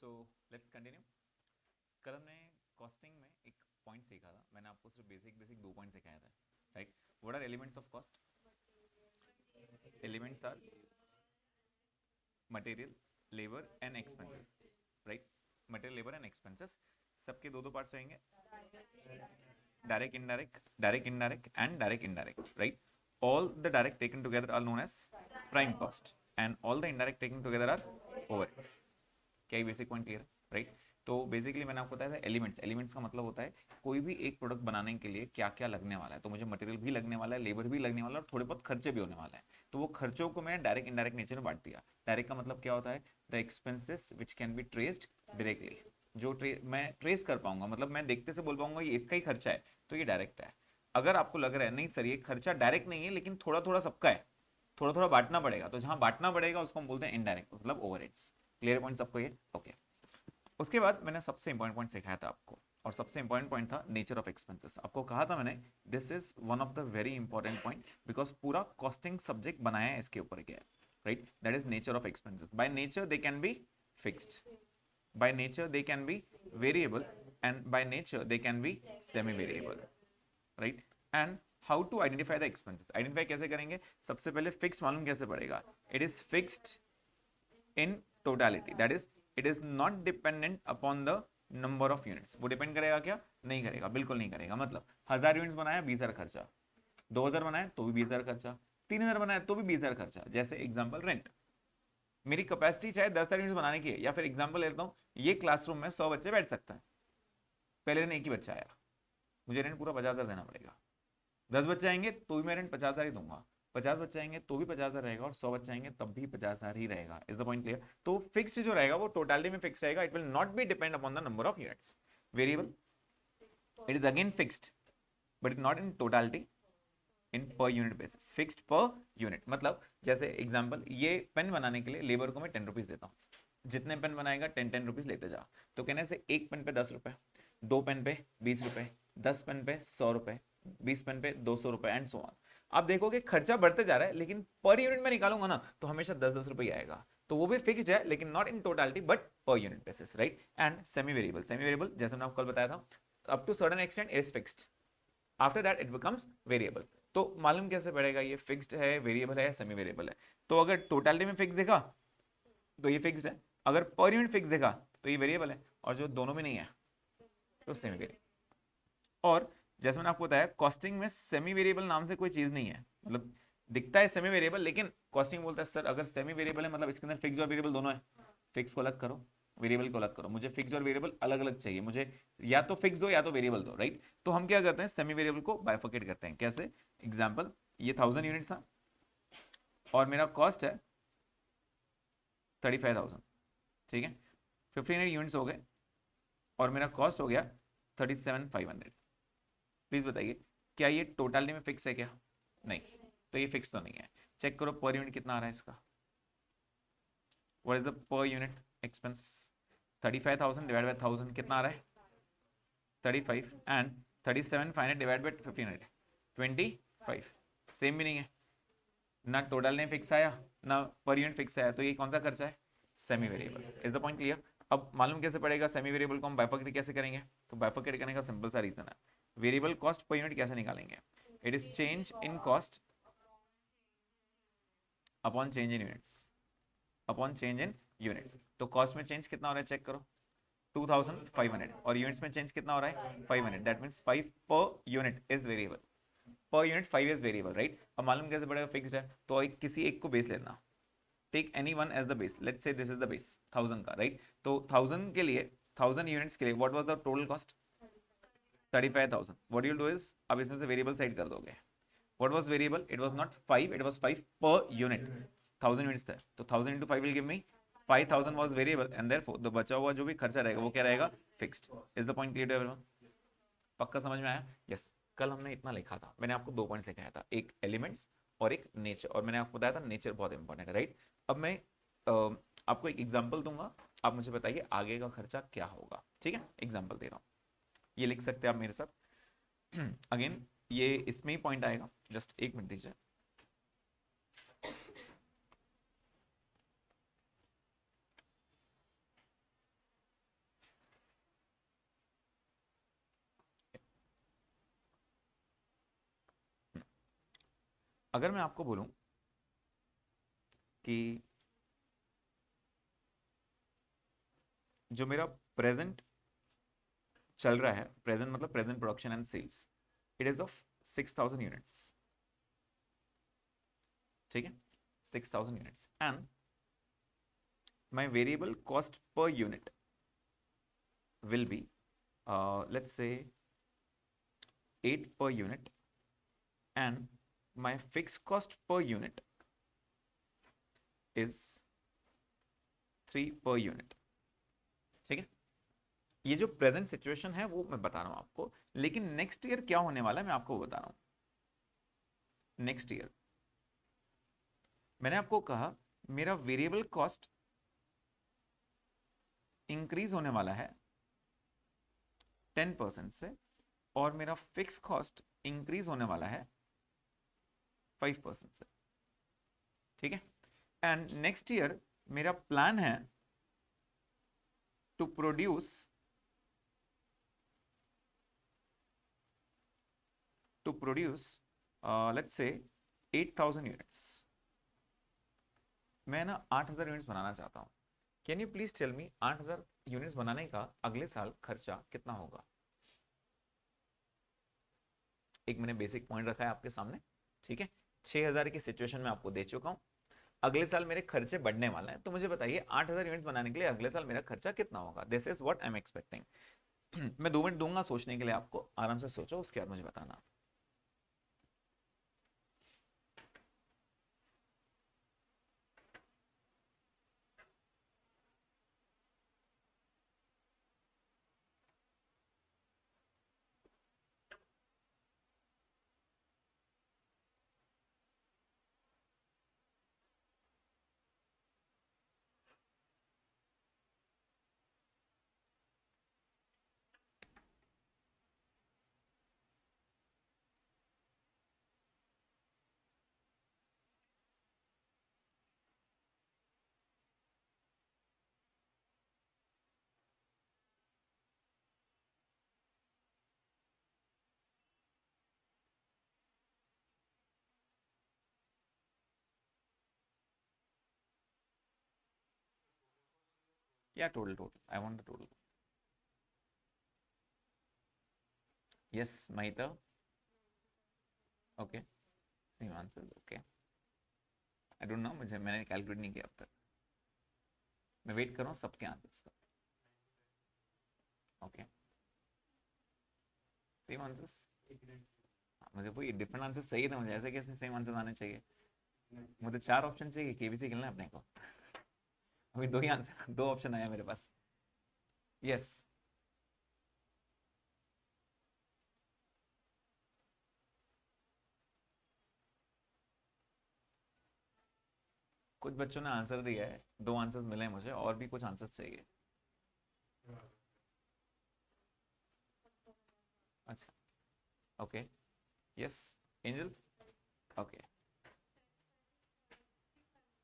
So let's continue. कल हमने costing में एक पॉइंट सीखा था, मैंने आपको सिर्फ बेसिक बेसिक 2 पॉइंट सिखाया था, right. What are elements of cost? Elements are material, labour and expenses, right. Material, labour and expenses, सबके दो दो पार्ट्स रहेंगे, direct indirect, direct indirect and direct indirect, right. all the direct taken together are known as prime cost and all the indirect taken together are overheads। क्या ये basic point clear है, right. तो basically मैंने आपको बताया था elements, elements का मतलब होता है कोई भी एक प्रोडक्ट बनाने के लिए क्या क्या लगने वाला है। तो मुझे मटेरियल भी लगने वाला है, लेबर भी लगने वाला है और थोड़े बहुत खर्चे भी होने वाला है। तो वो खर्चों को मैंने डायरेक्ट इनडायरेक्ट नेचर में बांट दिया। डायरेक्ट का मतलब क्या होता है? The expenses which can be traced directly, जो मैं ट्रेस कर पाऊंगा, मतलब मैं देखते से बोल पाऊंगा ये इसका ही खर्चा है, तो ये डायरेक्ट है। अगर आपको लग रहा है नहीं सर ये खर्चा डायरेक्ट नहीं है लेकिन थोड़ा थोड़ा सबका है, थोड़ा थोड़ा बांटना पड़ेगा, तो जहां बांटना पड़ेगा उसको हम बोलते हैं इनडायरेक्ट, मतलब ओवरहेड्स। क्लियर पॉइंट सबको ये? ओके। उसके बाद मैंने सबसे इंपॉर्टेंट पॉइंट सिखाया था आपको, और सबसे इंपॉर्टेंट पॉइंट था नेचर ऑफ एक्सपेंसेस। आपको कहा था मैंने this is one of the very important point because पूरा कॉस्टिंग सब्जेक्ट बनाया है इसके ऊपर क्या है, right. That is nature of expenses. By nature they can be fixed, by nature they can be variable, and by nature they can be semi variable, right। and how to identify the expenses? identify कैसे करेंगे? सबसे पहले fix मालूम कैसे पड़ेगा? It is fixed in totality, that is it is not dependent upon the number of units. वो depend करेगा क्या? नहीं करेगा, बिल्कुल नहीं करेगा। मतलब 1000 यूनिट्स बनाया 20,000 खर्चा, 2000 बनाया तो भी 20,000 खर्चा, 3000 बनाया तो भी 20,000 खर्चा। जैसे एग्जाम्पल रेंट, मेरी कैपेसिटी चाहे 10,000 यूनिट बनाने की है, या फिर एग्जाम्पल लेता हूँ ये क्लासरूम में 100 बच्चे बैठ सकता है, पहले दिन एक ही बच्चा आया, मुझे रेंट पूरा 50,000 देना पड़ेगा। 10 बच्चे आएंगे तो भी मैं रेंट 50,000 ही दूंगा, 50 बच्चे आएंगे तो भी 50,000 रहेगा, और 100 बच्चे आएंगे तब भी 50,000 ही रहेगा। Is the point clear? तो फिक्स जो रहेगा वो टोटलिटी में फिक्स रहेगा, it will not be depend upon the number of units. Variable, it is again fixed but it not in totality, इन पर unit basis, fixed per unit. मतलब जैसे example ये पेन बनाने के लिए लेबर को मैं 10 रुपीज देता हूँ, जितने पेन बनाएगा 10 रुपीज लेते जा। तो कहने से एक पेन पे 10 रुपए, 2 पेन पे 20 रुपए, 10 पेन पे 100 रुपए, 20 पेन पे 200 रुपए एंड सो ऑन। आप देखोगे खर्चा बढ़ते जा रहा है, लेकिन पर यूनिट में निकालूंगा ना तो हमेशा 10-10 रुपए आएगा। तो वो भी फिक्स्ड है लेकिन not in totality but per unit basis, right. And semi variable, semi variable जैसे मैंने आपको कल बताया था, up to certain extent it is fixed, after that it becomes variable. तो मालूम कैसे पड़ेगा ये फिक्स्ड है, वेरिएबल है, सेमी वेरिएबल है? तो अगर टोटलिटी में फिक्स देखा तो ये फिक्स्ड है, अगर पर यूनिट फिक्स देखा तो ये वेरिएबल है, और जो दोनों में नहीं है तो सेमी वेरिएबल। और जैसे मैंने आपको बताया कॉस्टिंग में सेमी वेरिएबल नाम से कोई चीज नहीं है, मतलब दिखता है सेमी वेरिएबल, लेकिन कॉस्टिंग बोलता है सर अगर सेमी वेरिएबल है मतलब इसके अंदर फिक्स और वेरिएबल दोनों है, फिक्स को अलग करो, वेरिएबल को अलग करो। मुझे फिक्स और वेरिएबल अलग अलग चाहिए, मुझे या तो फिक्स दो या तो वेरिएबल दो, राइट। तो हम क्या करते हैं, सेमी वेरिएबल को बाइफर्केट करते हैं। कैसे? एग्जांपल, ये 1000 यूनिट्स है और मेरा कॉस्ट है 35,000, ठीक है। 1500 यूनिट्स हो गए और मेरा कॉस्ट हो गया 37,500। प्लीज बताइए क्या ये टोटलिटी में फिक्स है क्या? नहीं, तो ये फिक्स तो नहीं है। चेक करो पर यूनिट कितना आ रहा है इसका। What is the per unit expense? 35,000 divide by 1000 कितना आ रहा है? 35, एंड 37,500 डिवाइड बाय 1500, 25। सेम भी नहीं है, ना टोटल ने फिक्स आया ना पर यूनिट फिक्स आया, तो ये कौन सा खर्चा है? Semi variable. Is the point clear? अब मालूम कैसे पड़ेगा सेमी वेरिएबल को हम बाइफर्केट कैसे करेंगे? तो बाइफर्केट करने का सिंपल सा रीजन है, वेरिएबल कॉस्ट पर यूनिट कैसे निकालेंगे? It is change in cost upon change in units, upon change in units. तो कॉस्ट में चेंज कितना हो रहा है चेक करो, 2500, और यूनिट्स में चेंज कितना हो रहा है? 500। That means 5 per unit is variable, per unit 5 is variable, right. अब मालूम कैसे पड़ेगा फिक्स्ड है? तो किसी एक को बेस लेना, take any one as the base, let's say this is the base 1000 का, राइट। तो 1000 के लिए, 1000 यूनिट्स के लिए what was the total cost? 35,000। What you do is अब इसमें से वेरिएबल साइड कर दोगे। What was variable? It was not 5, it was 5 per unit, 1000 units था, तो 1000 into 5 will give me 5000 was variable, and therefore the बचा हुआ जो भी खर्चा रहेगा वो क्या रहेगा? Fixed. Is the point clear to everyone? पक्का समझ में आया? यस। कल हमने इतना लिखा था, मैंने आपको 2 पॉइंट्स लिखाया था, एक एलिमेंट्स और एक नेचर, और मैंने आपको बताया था नेचर बहुत इंपॉर्टेंट है, राइट। अब मैं आपको एक एग्जांपल दूंगा, आप मुझे बताइए आगे का खर्चा क्या होगा, ठीक है। एग्जांपल दे रहा हूँ, ये लिख सकते हैं आप मेरे साथ। अगेन ये इसमें ही पॉइंट आएगा, जस्ट एक मिनट दीजिए। अगर मैं आपको बोलूं कि जो मेरा प्रेजेंट चल रहा है, प्रेजेंट मतलब present production and sales, it is of 6000 units, ठीक है, 6000 units, and my variable cost per unit will be let's say 8 per unit, and my fixed cost per unit is 3 per unit, ठीक है। ये जो present situation है वो मैं बता रहा हूं आपको, लेकिन नेक्स्ट ईयर क्या होने वाला है मैं आपको बता रहा हूं। नेक्स्ट ईयर मैंने आपको कहा मेरा वेरिएबल कॉस्ट इंक्रीज होने वाला है 10% से, और मेरा फिक्स कॉस्ट इंक्रीज होने वाला है 5% से, ठीक है। एंड नेक्स्ट ईयर मेरा प्लान है to produce let's say 8000 units. मैं ना 8000 यूनिट्स बनाना चाहता हूं। Can you please tell me 8000 units बनाने का अगले साल खर्चा कितना होगा? एक मैंने बेसिक पॉइंट रखा है आपके सामने, ठीक है। 6000 की सिचुएशन में आपको दे चुका हूं, अगले साल मेरे खर्चे बढ़ने वाले हैं, तो मुझे बताइए 8000 यूनिट्स बनाने के लिए अगले साल मेरा खर्चा कितना होगा? This is what I am expecting. मैं 2 मिनट दूंगा सोचने के लिए आपको, आराम से सोचो, उसके बाद मुझे बताना। Yeah, total. I want the total. Yes, Mahita. Okay. Same answers. Okay. I don't know, मुझे मैंने कैलकुलेट नहीं किया अब तक। मैं वेट कर रहा हूँ सबके आंसर्स का। Okay, same answers. मुझे कोई डिफरेंट आंसर चाहिए था, मुझे ऐसे कैसे सेम आंसर आने चाहिए? मुझे 4 ऑप्शन चाहिए, केबीसी खेलना है अपने को। अभी 2 ही आंसर, 2 ऑप्शन आया मेरे पास। यस, कुछ बच्चों ने आंसर दिया है, 2 आंसर्स मिले हैं मुझे, और भी कुछ आंसर्स चाहिए। अच्छा, okay, yes, angel, okay,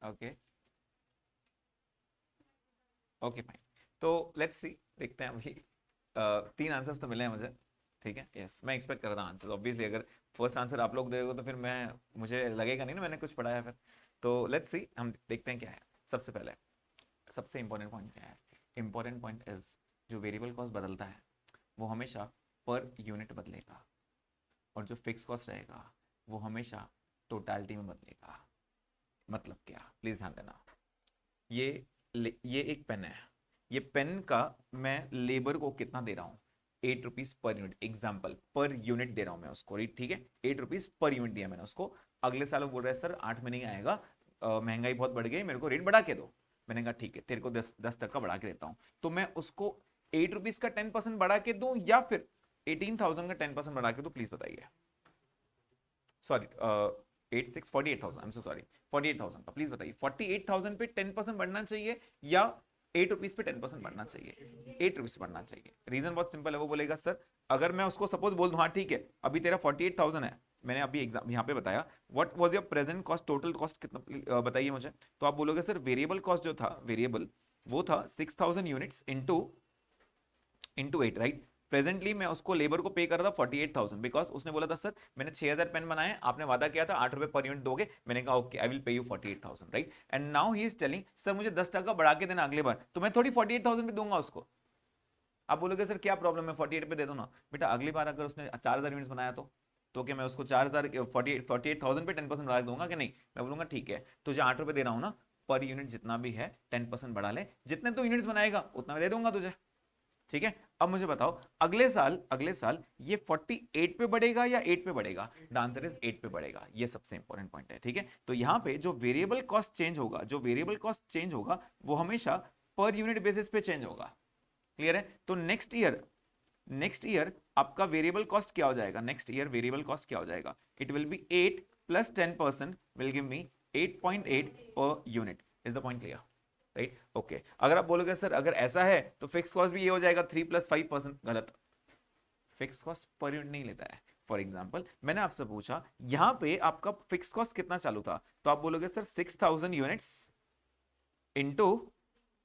okay, okay fine. तो लेट्स सी, देखते हैं अभी। 3 आंसर्स तो मिले हैं मुझे, ठीक है। यस, मैं एक्सपेक्ट कर रहा था आंसर, ऑब्वियसली अगर फर्स्ट आंसर आप लोग दोगे तो फिर मैं, मुझे लगेगा नहीं ना मैंने कुछ पढ़ाया फिर। तो लेट्स सी, हम देखते हैं क्या है। सबसे पहले सबसे इंपॉर्टेंट पॉइंट क्या है? इंपॉर्टेंट पॉइंट इज, जो वेरिएबल कॉस्ट बदलता है वो हमेशा पर यूनिट बदलेगा, और जो फिक्स कॉस्ट रहेगा वो हमेशा टोटलिटी में बदलेगा। मतलब क्या, प्लीज ध्यान देना। ये एक पेन है, ये पेन का मैं लेबर को कितना दे रहा हूँ? 8 rupees per unit, example per unit दे रहा हूँ मैं उसको, ठीक है। 8 रुपीज पर यूनिट दिया मैंने उसको। अगले साल वो बोल रहा है सर 8 में नहीं आएगा, महंगाई बहुत बढ़ गई, मेरे को रेट बढ़ा के दो। मैंने कहा ठीक है, तेरे को 10% बढ़ा के देता हूँ। तो मैं उसको 8 रुपीज का 10% बढ़ा के दूं, या फिर 18,000 का 10% बढ़ा के दूं? प्लीज बताइए। Sorry, 48,000, I am so sorry, 48,000 का प्लीज बताइए। 48,000 पे 10% बढ़ना चाहिए, या 8 रुपीज पे 10% बढ़ना चाहिए? 8 रुपीज बढ़ना चाहिए। रीजन बहुत सिंपल है, वो बोलेगा सर अगर मैं उसको सपोज बोल दूं हाँ ठीक है अभी तेरा 48,000 है, मैंने अभी एग्जाम यहाँ पे बताया what was your present cost, total cost कितना बताइए मुझे। तो आप बोलोगे सर वेरिएबल कॉस्ट जो था, वेरिएबल वो था 6,000 यूनिट्स इंटू 8, राइट। प्रेजेंटली मैं उसको लेबर को पे कर रहा था 48,000 बिकॉज उसने बोला था सर मैंने 6,000 पेन बनाए, आपने वादा किया था 8 रुपए पर यूनिट दोगे, मैंने कहा okay I will pay you 48,000 right. And now he is telling sir मुझे 10 टका बढ़ा के देना अगली बार, तो मैं थोड़ी 48,000 पे दूंगा उसको। आप बोलोगे सर क्या प्रॉब्लम है 48 पे दे दो ना, बेटा अगली बार अगर उसने 4,000 यूनिट्स बनाया तो क्या मैं उसको 4,000 48,000 पे 10% बढ़ा दूंगा कि नहीं? मैं बोलूंगा ठीक है तुझे 8 रुपए दे रहा हूँ ना, पर यूनिट जितना भी है 10% बढ़ा ले, जितने तो यूनिट्स बनाएगा उतना मैं दे दूंगा तुझे, ठीक है। अब मुझे बताओ अगले साल ये 48 पे बढ़ेगा या 8 पे बढ़ेगा? द आंसर इज 8 पे बढ़ेगा, ये सबसे इंपॉर्टेंट पॉइंट है, ठीक है। तो यहाँ पे जो वेरिएबल कॉस्ट चेंज होगा वो हमेशा पर यूनिट बेसिस पे चेंज होगा, क्लियर है। तो नेक्स्ट ईयर आपका वेरिएबल कॉस्ट क्या हो जाएगा? नेक्स्ट ईयर वेरिएबल कॉस्ट क्या हो जाएगा? It will be 8 plus 10% will give me 8.8 per unit. Is the point clear? Right, okay. अगर आप बोलोगे सर अगर ऐसा है तो फिक्स कॉस्ट भी ये हो जाएगा 3 प्लस 5%, गलत। फिक्स कॉस्ट पर यूनिट नहीं लेता है। फॉर एग्जाम्पल मैंने आपसे पूछा यहां पे आपका फिक्स कॉस्ट कितना चालू था, तो आप बोलोगे सर 6,000 यूनिट्स इंटू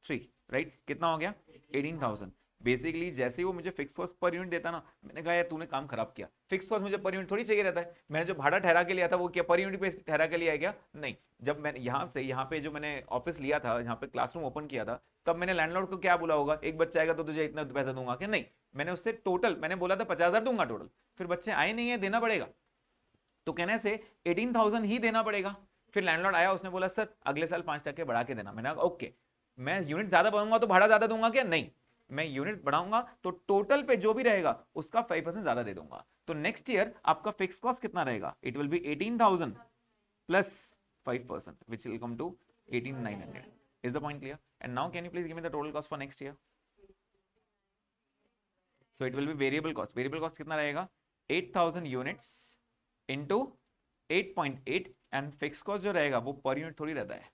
3, राइट, कितना हो गया? 18,000। बेसिकली जैसे ही वो मुझे फिक्स कॉस्ट पर यूनिट देता ना, मैंने कहा यार तूने काम खराब किया, फिक्स कॉस्ट मुझे पर यूनिट थोड़ी चाहिए रहता है, मैंने जो भाड़ा ठहरा के लिया था वो क्या पर यूनिट पे ठहरा के लिया है क्या? नहीं। जब मैंने यहाँ पे जो मैंने ऑफिस लिया था, यहाँ पे क्लासरूम ओपन किया था, तब मैंने लैंडलॉर्ड को क्या बोला होगा, एक बच्चा आएगा तो तुझे इतना पैसा दूंगा क्या? नहीं, मैंने उससे टोटल मैंने बोला था 50,000 दूंगा टोटल, फिर बच्चे आए नहीं है, देना पड़ेगा, तो कहने से 18,000 ही देना पड़ेगा। फिर लैंडलॉर्ड आया, उसने बोला सर अगले साल 5% बढ़ा के देना, मैंने कहा ओके। मैं यूनिट ज्यादा बढ़ाऊंगा तो भाड़ा ज्यादा दूंगा क्या? नहीं, मैं यूनिट्स बढ़ाऊंगा तो टोटल पे जो भी रहेगा उसका 5% ज्यादा दे दूंगा। तो नेक्स्ट ईयर आपका फिक्स कॉस्ट कितना रहेगा? It will be 18,000 plus 5% which will come to 18,900. Is the point clear? And now can you please give me the total cost for next year? So it will be variable cost. Variable cost कितना रहेगा? 8,000 units into 8.8 and fixed cost जो रहेगा वो per unit थोड़ी रहता है,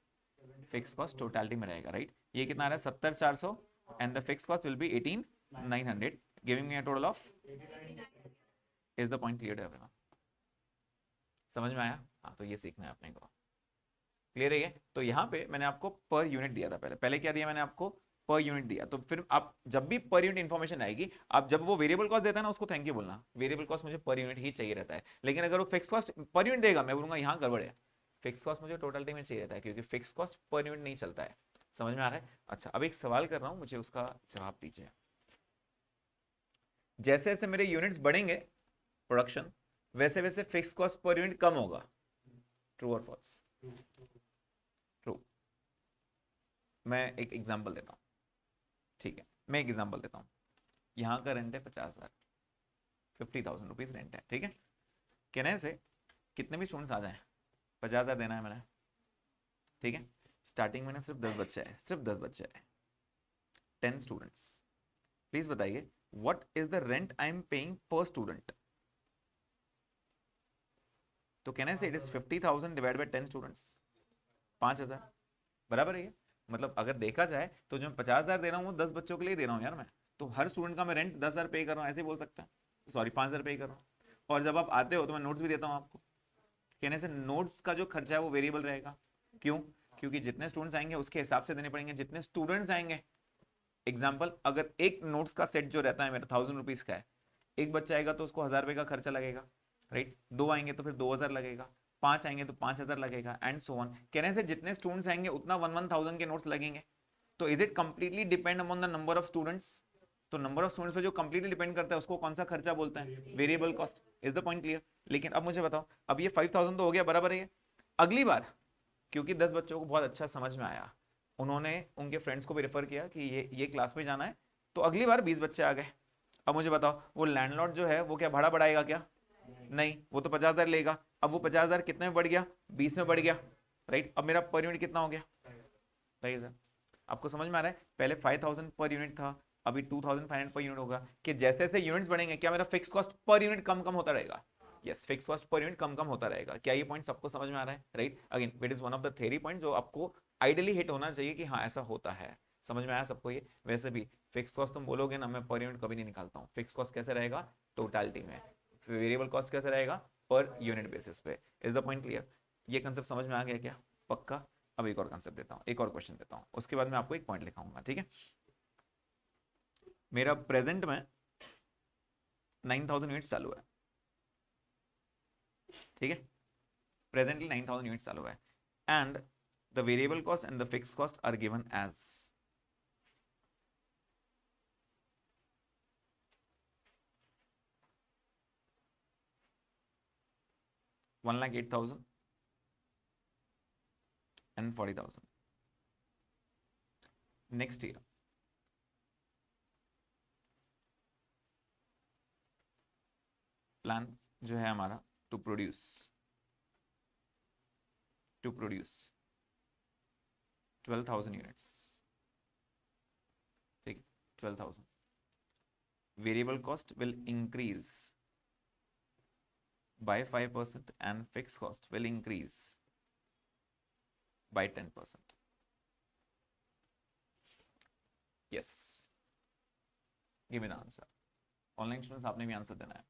fixed cost totality में रहेगा, right? ये कितना आ रहा है? 70,400 and the fixed cost will be 18,900 giving me a total of, is the point clear to everyone? समझ में आया? हाँ, तो ये सीखना है अपने को, क्लियर है ये? तो यहाँ पे मैंने आपको पर यूनिट दिया था, पहले क्या दिया मैंने आपको? पर यूनिट दिया। तो फिर आप जब भी पर यूनिट इन्फॉर्मेशन आएगी, आप जब वो वेरिएबल कॉस्ट देता है ना उसको थैंक यू बोलना, वेरिएबल कॉस्ट मुझे पर यूनिट ही चाहिए रहता है। लेकिन अगर वो फिक्स कॉस्ट पर यूनिट देगा, मैं बोलूंगा यहाँ गड़बड़ है, फिक्स कॉस्ट मुझे टोटलिटी में चाहिए रहता है, क्योंकि फिक्स कॉस्ट पर यूनिट नहीं चलता है। समझ में आ रहा है? अच्छा, अब एक सवाल कर रहा हूँ, मुझे उसका जवाब दीजिए। जैसे जैसे मेरे यूनिट्स बढ़ेंगे प्रोडक्शन, वैसे वैसे फिक्स कॉस्ट पर यूनिट कम होगा, ट्रू और फॉल्स? ट्रू। मैं एक एग्जांपल देता हूँ, ठीक है, मैं एक एग्जांपल देता हूँ। यहाँ का रेंट है 50,000, 50,000 रुपीज रेंट है, ठीक है। कहने से कितने भी स्टूडेंट्स आ जाएं, 50,000 देना है मैंने, ठीक है। स्टार्टिंग में ना सिर्फ 10 बच्चे हैं, सिर्फ 10 बच्चे हैं, 10 स्टूडेंट्स। प्लीज बताइए what is the rent I am paying पर स्टूडेंट? तो कहने से it is 50,000 divide by 10 students, 5,000, बराबर है ये? मतलब अगर देखा जाए तो जो मैं 50,000 दे रहा हूँ वो 10 बच्चों के लिए दे रहा हूँ यार मैं, तो हर स्टूडेंट का मैं रेंट 10,000 पे कर रहा हूँ, ऐसे बोल सकता है, सॉरी 5,000 पे कर रहा हूँ। और जब आप आते हो तो मैं नोट्स भी देता हूँ आपको, कहने से नोट्स का जो खर्चा है वो वेरिएबल रहेगा। क्यों? क्योंकि जितने स्टूडेंट्स आएंगे उसके हिसाब से देने पड़ेंगे, जितने स्टूडेंट्स आएंगे। एग्जाम्पल, अगर एक नोट्स का सेट जो रहता है मेरा 1,000 रुपीज का है, एक बच्चा आएगा तो उसको 1,000 रुपये का खर्चा लगेगा, राइट। 2 आएंगे तो फिर 2,000 लगेगा, 5 आएंगे तो 5,000 लगेगा, एंड सो ऑन। कहने से जितने स्टूडेंट्स आएंगे उतना 1,000 के नोट्स लगेंगे। तो is it completely depend upon the number of students? तो नंबर ऑफ स्टूडेंट्स पे जो कंप्लीटली डिपेंड करता है उसको कौन सा खर्चा बोलते हैं? Variable cost. Is the point clear? लेकिन अब मुझे बताओ, अब ये 5,000 तो हो गया, बराबर है? अगली बार क्योंकि 10 बच्चों को बहुत अच्छा समझ में आया, उन्होंने उनके फ्रेंड्स को भी रेफर किया कि ये क्लास में जाना है, तो अगली बार 20 बच्चे आ गए। अब मुझे बताओ वो लैंडलॉर्ड जो है वो क्या भाड़ा बढ़ाएगा क्या? नहीं, वो तो 50,000 लेगा। अब वो 50,000 कितने में बढ़ गया? 20 में बढ़ गया, राइट। अब मेरा पर यूनिट कितना हो गया? राइट सर, आपको समझ में आ रहा है? पहले 5,000 पर यूनिट था, अभी 2,500 पर यूनिट होगा। कि जैसे जैसे यूनिट्स बढ़ेंगे क्या मेरा फिक्स कॉस्ट पर यूनिट कम कम होता रहेगा? Yes, fix cost per unit कम कम होता रहेगा। क्या ये पॉइंट सबको समझ में आ रहा है? Right, again it is one of the theory point जो आपको आइडियली हिट होना चाहिए कि हाँ ऐसा होता है। समझ में आया सबको ये? वैसे भी फिक्स कॉस्ट तुम बोलोगे ना, मैं पर यूनिट कभी नहीं निकालता हूँ। फिक्स कॉस्ट कैसे रहेगा? टोटलिटी में। वेरिएबल कॉस्ट कैसे रहेगा? पर यूनिट बेसिस पे। Is the point clear? ये कंसेप्ट समझ में आ गया क्या? पक्का? अब एक और कंसेप्ट देता हूँ, एक और क्वेश्चन देता हूँ, उसके बाद मैं आपको एक पॉइंट लिखाऊंगा, ठीक है। मेरा प्रेजेंट में 9,000 यूनिट्स चालू है, ठीक है, प्रेजेंटली 9,000 यूनिट्स चालू है, and the variable cost and the fix cost are given as 1,08,000 and 40,000. Next year plan जो है हमारा टू प्रोड्यूस 12,000 यूनिट्स, ठीक, 12,000. Variable cost will increase by 5% and fixed cost will increase by 10%. Yes, give me the answer. Online students आपने भी answer देना है.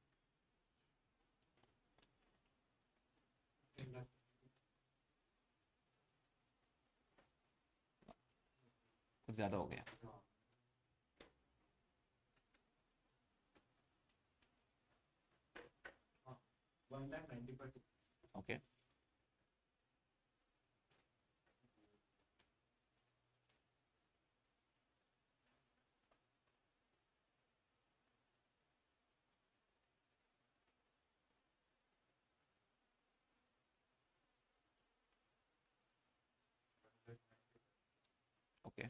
कुछ ज्यादा हो गया. Okay, okay,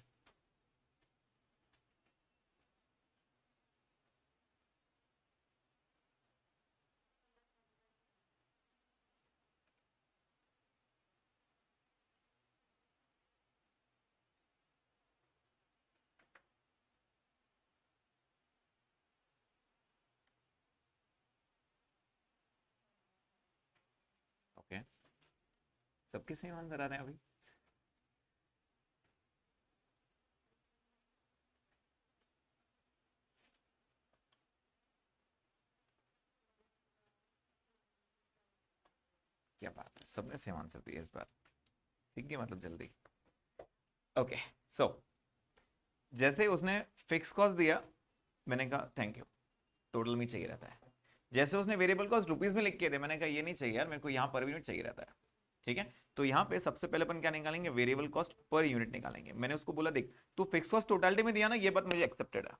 okay. सबके सेम आंसर आ रहे हैं अभी. क्या बात है, सबने सेम आंसर दिया इस बार. ठीक है, मतलब जल्दी. ओके, सो जैसे उसने फिक्स कॉस्ट दिया, मैंने कहा थैंक यू, टोटल में चाहिए रहता है. जैसे उसने वेरिएबल कॉस्ट रुपीज में लिख के दे, मैंने कहा ये नहीं चाहिए यार, मेरे को यहाँ पर यूनिट चाहिए रहता है. ठीक है, तो यहाँ पे सबसे पहले अपन क्या निकालेंगे, वेरिएबल कॉस्ट पर यूनिट निकालेंगे. मैंने उसको बोला देख, तू फिक्स कॉस्ट टोटलिटी में दिया ना, ये बात मुझे एक्सेप्टेड है,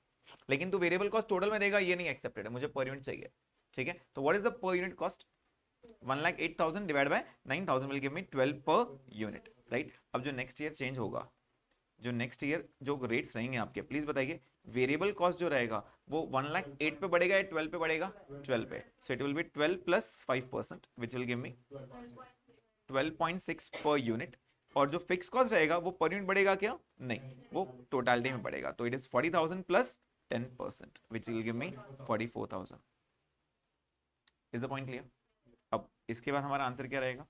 लेकिन तू वेरिएबल कॉस्ट टोटल में देगा, ये नहीं एक्सेप्टेड है, मुझे पर यूनिट चाहिए. ठीक है, तो what is the per unit cost? 1,08,000 divide by 9,000 will give me 12 per unit, right. अब जो नेक्स्ट ईयर चेंज होगा, जो नेक्स्ट ईयर जो रेट्स रहेंगे आपके, प्लीज बताइए, वेरिएबल कॉस्ट जो रहेगा वो 1,08,000 पे बढ़ेगा या 12 पे बढ़ेगा? 12 पे. So it will be 12 plus 5% which will give me 12.6 per unit. और जो फिक्स कॉस्ट रहेगा वो पर यूनिट बढ़ेगा क्या? नहीं, वो टोटलिटी में बढ़ेगा. तो it is 40,000 plus 10% which will give me 44,000. Is the point clear? अब इसके बाद हमारा आंसर क्या रहेगा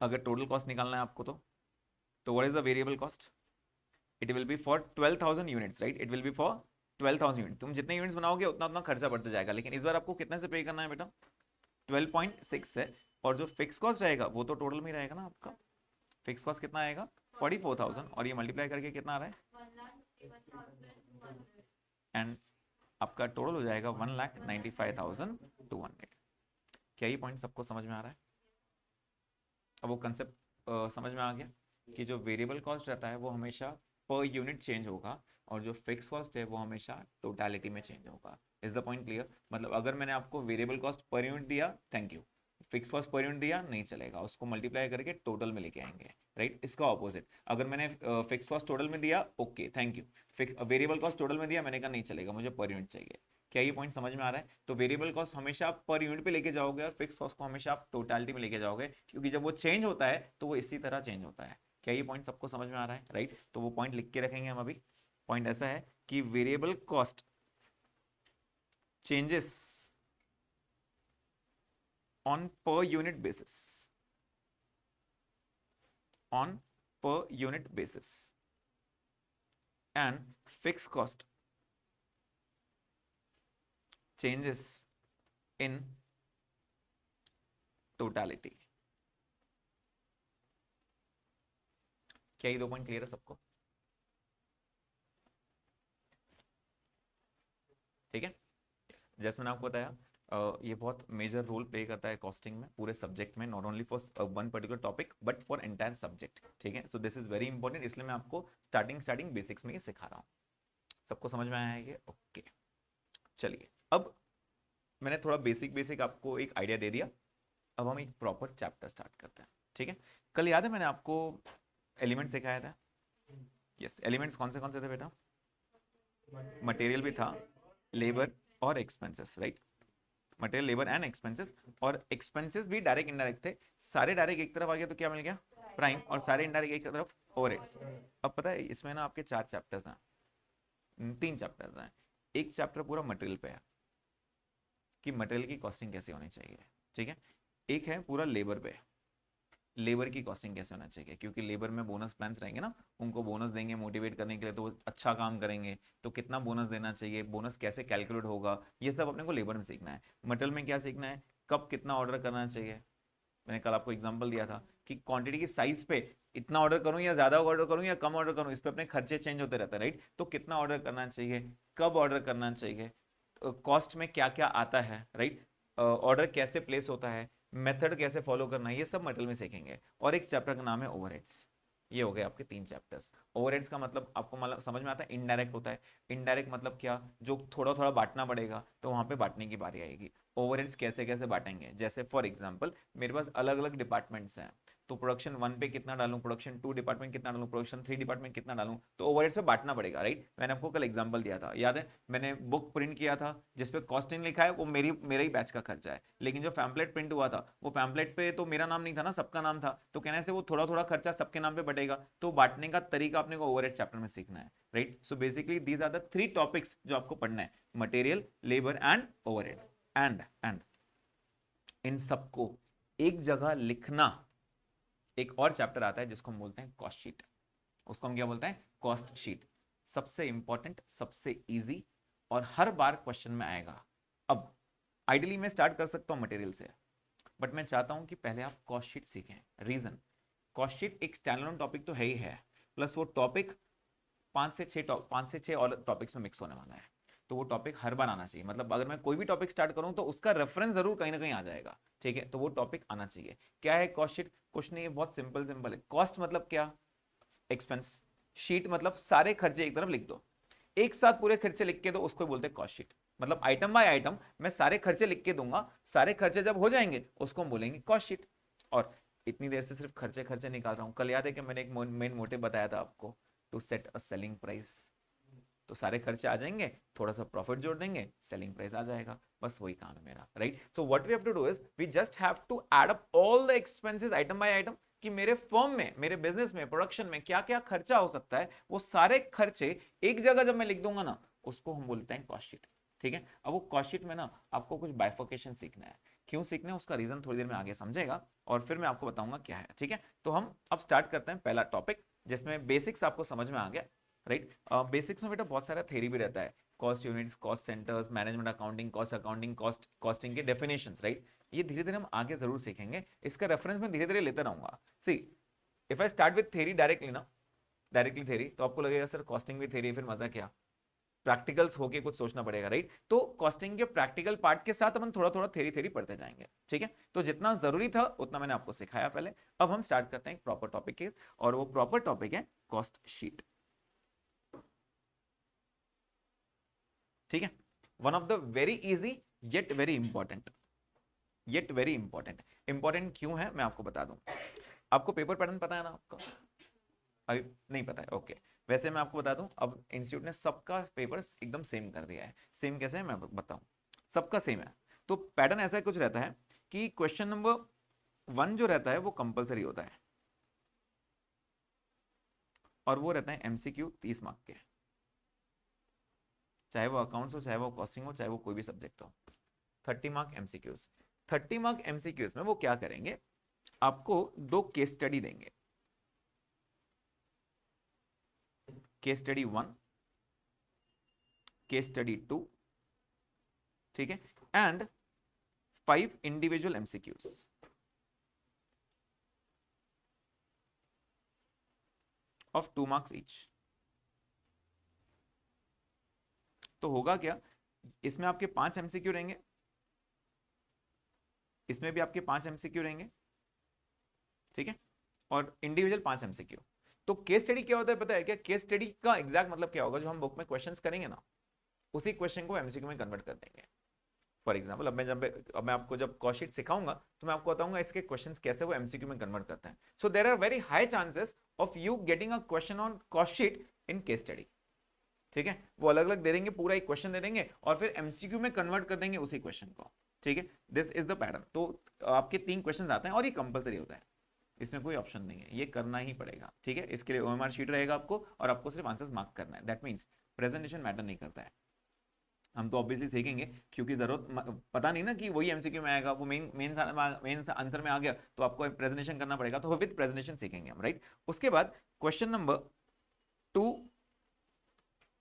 अगर टोटल कॉस्ट निकालना है आपको? तो what is the variable cost? It will be for 12,000 units, right? It will be for 12,000 units. तुम जितने यूनिट्स बनाओगे उतना उतना खर्चा बढ़ता जाएगा, लेकिन इस बार आपको कितने से पे करना है बेटा? 12.6 है. और जो फिक्स कॉस्ट रहेगा वो तो टोटल में ही रहेगा ना आपका. फिक्स कॉस्ट कितना आएगा? 44,000, और ये मल्टीप्लाई करके कितना आ रहा है? एंड आपका टोटल हो जाएगा 1,95,200. क्या ये पॉइंट सबको समझ में आ रहा है? अब वो कंसेप्ट समझ में आ गया कि जो वेरिएबल कॉस्ट रहता है वो हमेशा पर यूनिट चेंज होगा, और जो फिक्स कॉस्ट है वो हमेशा टोटलिटी में चेंज होगा. Is the point clear? मतलब अगर मैंने आपको वेरिएबल कॉस्ट पर यूनिट दिया, thank you. Fix cost per unit दिया, नहीं चलेगा, उसको मल्टीप्लाई करके टोटल में लेके आएंगे, राइट. इसका ऑपोजिट, अगर मैंने फिक्स कॉस्ट टोटल में दिया, okay thank you, variable cost total में दिया, मैंने कहा नहीं चलेगा, मुझे पर यूनिट चाहिए. क्या ये पॉइंट समझ में आ रहा है? तो वेरिएबल कॉस्ट हमेशा आप पर यूनिट पे लेके जाओगे, और फिक्स कॉस्ट को हमेशा आप टोटलिटी में लेके जाओगे, क्योंकि जब वो चेंज होता है तो वो इसी तरह चेंज होता है. क्या ये पॉइंट सबको समझ में आ रहा है? राइट. तो वो पॉइंट लिख के रखेंगे हम अभी. पॉइंट ऐसा है कि वेरिएबल कॉस्ट चेंजेस ऑन पर unit basis, on per unit basis, and fixed cost changes in totality. क्या ये दो पॉइंट क्लियर है सबको? ठीक है, जैसे मैंने आपको बताया ये बहुत मेजर रोल प्ले करता है कॉस्टिंग में, पूरे सब्जेक्ट में, not only for one particular topic but for entire subject, ठीक है। सो दिस इज वेरी इंपॉर्टेंट, इसलिए मैं आपको स्टार्टिंग बेसिक्स में ये सिखा रहा हूँ। सबको समझ में आया है ये? ओके, चलिए अब मैंने थोड़ा बेसिक आपको एक आइडिया दे दिया, अब हम एक प्रॉपर चैप्टर स्टार्ट करते हैं, ठीक है। कल याद है मैंने आपको एलिमेंट सिखाया था? यस, एलिमेंट्स कौन से थे बेटा? मटेरियल भी था, लेबर और expenses, right. Material, labour and expenses, और एक्सपेंसेस भी डायरेक्ट इनडायरेक्ट थे। सारे डायरेक्ट एक तरफ आ गया तो क्या मिल गया? प्राइम। और सारे इनडायरेक्ट एक तरफ ओवरहेड्स। अब पता है इसमें ना आपके 4 चैप्टर्स हैं, 3 चैप्टर्स हैं। एक चैप्टर पूरा मटेरियल पे है कि मटेरियल की कॉस्टिंग कैसे होनी चाहिए, ठीक है। एक है पूरा लेबर पे, लेबर की कॉस्टिंग कैसे होना चाहिए, क्योंकि लेबर में बोनस प्लान्स रहेंगे ना, उनको बोनस देंगे मोटिवेट करने के लिए, तो वो अच्छा काम करेंगे, तो कितना बोनस देना चाहिए, बोनस कैसे कैलकुलेट होगा, ये सब अपने को लेबर में सीखना है। मटेरियल में क्या सीखना है? कब कितना ऑर्डर करना चाहिए। मैंने कल आपको एग्जांपल दिया था कि क्वांटिटी की साइज पे इतना ऑर्डर करूं या ज्यादा ऑर्डर करूं या कम ऑर्डर करूं, इस पे अपने खर्चे चेंज होते रहते हैं, राइट। तो कितना ऑर्डर करना चाहिए, कब ऑर्डर करना चाहिए, कॉस्ट में क्या क्या आता है, राइट, ऑर्डर कैसे प्लेस होता है, मेथड कैसे फॉलो करना है, ये सब मटेरियल में सीखेंगे। और एक चैप्टर का नाम है ओवरहेड्स। ये हो गए आपके 3 चैप्टर्स। ओवरहेड्स का मतलब आपको मतलब समझ में आता है, इनडायरेक्ट होता है। इनडायरेक्ट मतलब क्या? जो थोड़ा थोड़ा बांटना पड़ेगा, तो वहां पे बांटने की बारी आएगी। ओवरहेड्स कैसे कैसे बांटेंगे, जैसे फॉर एग्जांपल मेरे पास अलग अलग डिपार्टमेंट्स हैं, तो प्रोडक्शन 1 पे कितना डालूं, प्रोडक्शन 2 डिपार्टमेंट कितना डालूं, प्रोडक्शन 3 डिपार्टमेंट कितना डालूं, तो ओवरहेड्स पे बांटना पड़ेगा, राइट। मैंने आपको कल एग्जांपल दिया था, याद है? मैंने बुक प्रिंट किया था जिसपे कॉस्टिंग लिखा है, वो मेरा ही बैच का खर्चा है, लेकिन जो पैम्पलेट प्रिंट हुआ था वो पैम्पलेट पे तो मेरा नाम नहीं था ना, सबका नाम था, तो कहने से वो थोड़ा थोड़ा खर्चा सबके नाम पे बटेगा, तो बांटने का तरीका अपने को ओवरहेड चैप्टर में सीखना है, right. So basically these are the 3 topics जो आपको पढ़ना है, material, labour and overheads. And इन सबको एक जगह लिखना। एक और चैप्टर आता है जिसको हम बोलते हैं कॉस्ट शीट, उसको हम क्या बोलते हैं? Cost sheet. सबसे इंपॉर्टेंट, सबसे इजी, और हर बार क्वेश्चन में आएगा। अब आइडियली मैं स्टार्ट कर सकता हूं मटेरियल से, बट मैं चाहता हूं कि पहले आप कॉस्ट शीट सीखें। रीजन, कॉस्ट शीट एक स्टैंडअलोन टॉपिक तो है ही है, प्लस वो टॉपिक 5 से 6 और टॉपिक्स में मिक्स होने वाला है, तो वो टॉपिक हर बार आना चाहिए। मतलब अगर मैं कोई भी टॉपिक स्टार्ट करूं तो उसका रेफरेंस जरूर कहीं ना कहीं आ जाएगा, ठीक है। तो वो टॉपिक आना चाहिए। क्या है कॉस्ट शीट? कुछ नहीं है, बहुत सिंपल है। कॉस्ट मतलब क्या? एक्सपेंस। शीट मतलब सारे खर्चे एक तरफ लिख दो, एक साथ पूरे खर्चे लिख के दो, उसको बोलते हैं कॉस्ट शीट। मतलब आइटम बाय आइटम मैं सारे खर्चे लिख के दूंगा, सारे खर्चे जब हो जाएंगे उसको हम बोलेंगे कॉस्ट शीट। और इतनी देर से सिर्फ खर्चे खर्चे निकाल रहा हूं, कल याद है कि मैंने एक मेन मोटिव बताया था आपको, to set a selling price. तो सारे खर्चे आ जाएंगे, थोड़ा सा प्रॉफिट जोड़ देंगे, सेलिंग प्राइस आ जाएगा, बस वही काम है मेरा, right. So what we have to do is we just have to add up all the expenses item by item, कि मेरे फर्म में, मेरे बिजनेस में, प्रोडक्शन में क्या क्या खर्चा हो सकता है, वो सारे खर्चे एक जगह जब मैं लिख दूंगा ना, उसको हम बोलते हैं कॉस्ट शीट, ठीक है। अब वो कॉस्ट शीट में ना आपको कुछ बाइफर्केशन सीखना है। क्यों सीखना है उसका रीजन थोड़ी देर में आगे समझेगा, और फिर मैं आपको बताऊंगा क्या है, ठीक है। तो हम अब स्टार्ट करते हैं पहला टॉपिक, जिसमें बेसिक्स आपको समझ में आ गया, राइट। बेसिक्स में बेटा बहुत सारा थ्योरी भी रहता है, cost units, cost centres, management accounting, costing के डेफिनेशंस, राइट। ये धीरे धीरे हम आगे जरूर सीखेंगे, इसका रेफरेंस मैं धीरे धीरे लेते रहूंगा। See, if I start with theory directly ना, डायरेक्टली थ्योरी, तो आपको लगेगा सर कॉस्टिंग भी थ्योरी, फिर मजा क्या, प्रैक्टिकल्स होके कुछ सोचना पड़ेगा, राइट। तो कॉस्टिंग के प्रैक्टिकल पार्ट के साथ अपन थोड़ा थोड़ा थ्योरी थ्योरी पढ़ते जाएंगे, ठीक है। तो जितना जरूरी था उतना मैंने आपको सिखाया पहले। अब हम स्टार्ट करते हैं एक प्रॉपर टॉपिक के, और वो प्रॉपर टॉपिक है कॉस्ट शीट, ठीक है। One of the very easy yet very important, yet very important. Important क्यों है मैं आपको बता दूं। आपको पेपर पैटर्न पता है ना आपका? अभी नहीं पता है, ओके। वैसे मैं आपको बता दूं, अब इंस्टीट्यूट ने सबका पेपर एकदम सेम कर दिया है। सेम कैसे है मैं बताऊं, सबका सेम है। तो पैटर्न ऐसा कुछ रहता है कि क्वेश्चन नंबर 1 जो रहता है वो कंपलसरी होता है, और वो रहता है एमसीक्यू 30 मार्क के, चाहे वो अकाउंट्स हो, चाहे वो कॉस्टिंग हो, चाहे वो कोई भी सब्जेक्ट हो। 30 मार्क एमसीक्यूज। 30 मार्क एमसीक्यूज में वो क्या करेंगे, आपको 2 केस स्टडी देंगे, केस स्टडी 1, केस स्टडी 2, ठीक है, and 5 individual MCQs of 2 marks each. तो होगा क्या, इसमें आपके 5 एमसीक्यू रहेंगे, इसमें भी आपके 5 एमसीक्यू रहेंगे, ठीक है, और इंडिविजुअल 5 एमसीक्यू। तो केस स्टडी क्या होता है पता है क्या? केस स्टडी का एग्जैक्ट मतलब क्या होगा, जो हम बुक में क्वेश्चंस करेंगे ना, उसी क्वेश्चन को एमसीक्यू में कन्वर्ट कर देंगे। फॉर एग्जाम्पल अब मैं आपको जब कॉस्ट शीट सिखाऊंगा तो मैं आपको बताऊंगा इसके क्वेश्चंस कैसे वो एमसीक्यू में कन्वर्ट करते हैं। So there are very high chances of you getting a question on cost sheet in case study, ठीक है। वो अलग अलग दे देंगे, पूरा एक क्वेश्चन दे देंगे और फिर एमसीक्यू में कन्वर्ट कर देंगे उसी क्वेश्चन को, ठीक है। This is the pattern. तो आपके 3 क्वेश्चन आते हैं और ये कंपलसरी होता है, इसमें कोई ऑप्शन नहीं है, ये करना ही पड़ेगा, ठीक है। इसके लिए ओएमआर शीट रहेगा आपको और आपको सिर्फ आंसर्स मार्क करना है। दैट मीन्स प्रेजेंटेशन मैटर नहीं करता है। हम तो ऑब्वियसली सीखेंगे क्योंकि जरूरत पता नहीं ना कि वही एमसीक्यू में आएगा, वो मेन मेन आंसर में आ गया तो आपको प्रेजेंटेशन करना पड़ेगा, तो विद प्रेजेंटेशन सीखेंगे हम, राइट। उसके बाद question number 2,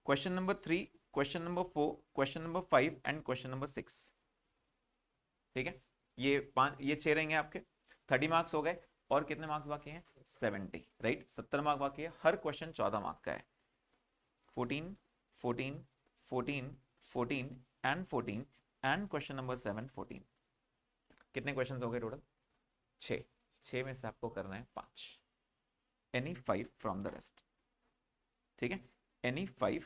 question number 3, question number 4, question number 5 and question number 6, ठीक है। ये 6 रहेंगे आपके, 30 मार्क्स हो गए। और कितने मार्क्स बाकी हैं? 70, राइट। 70 मार्क्स बाकी है। हर क्वेश्चन 14 मार्क का है। 14, 14, 14, 14 एंड 14 एंड क्वेश्चन नंबर 7, 14। कितने क्वेश्चन हो गए टोटल? 6 में से आपको करना है 5, एनी 5 फ्रॉम द रेस्ट, ठीक है। एनी 5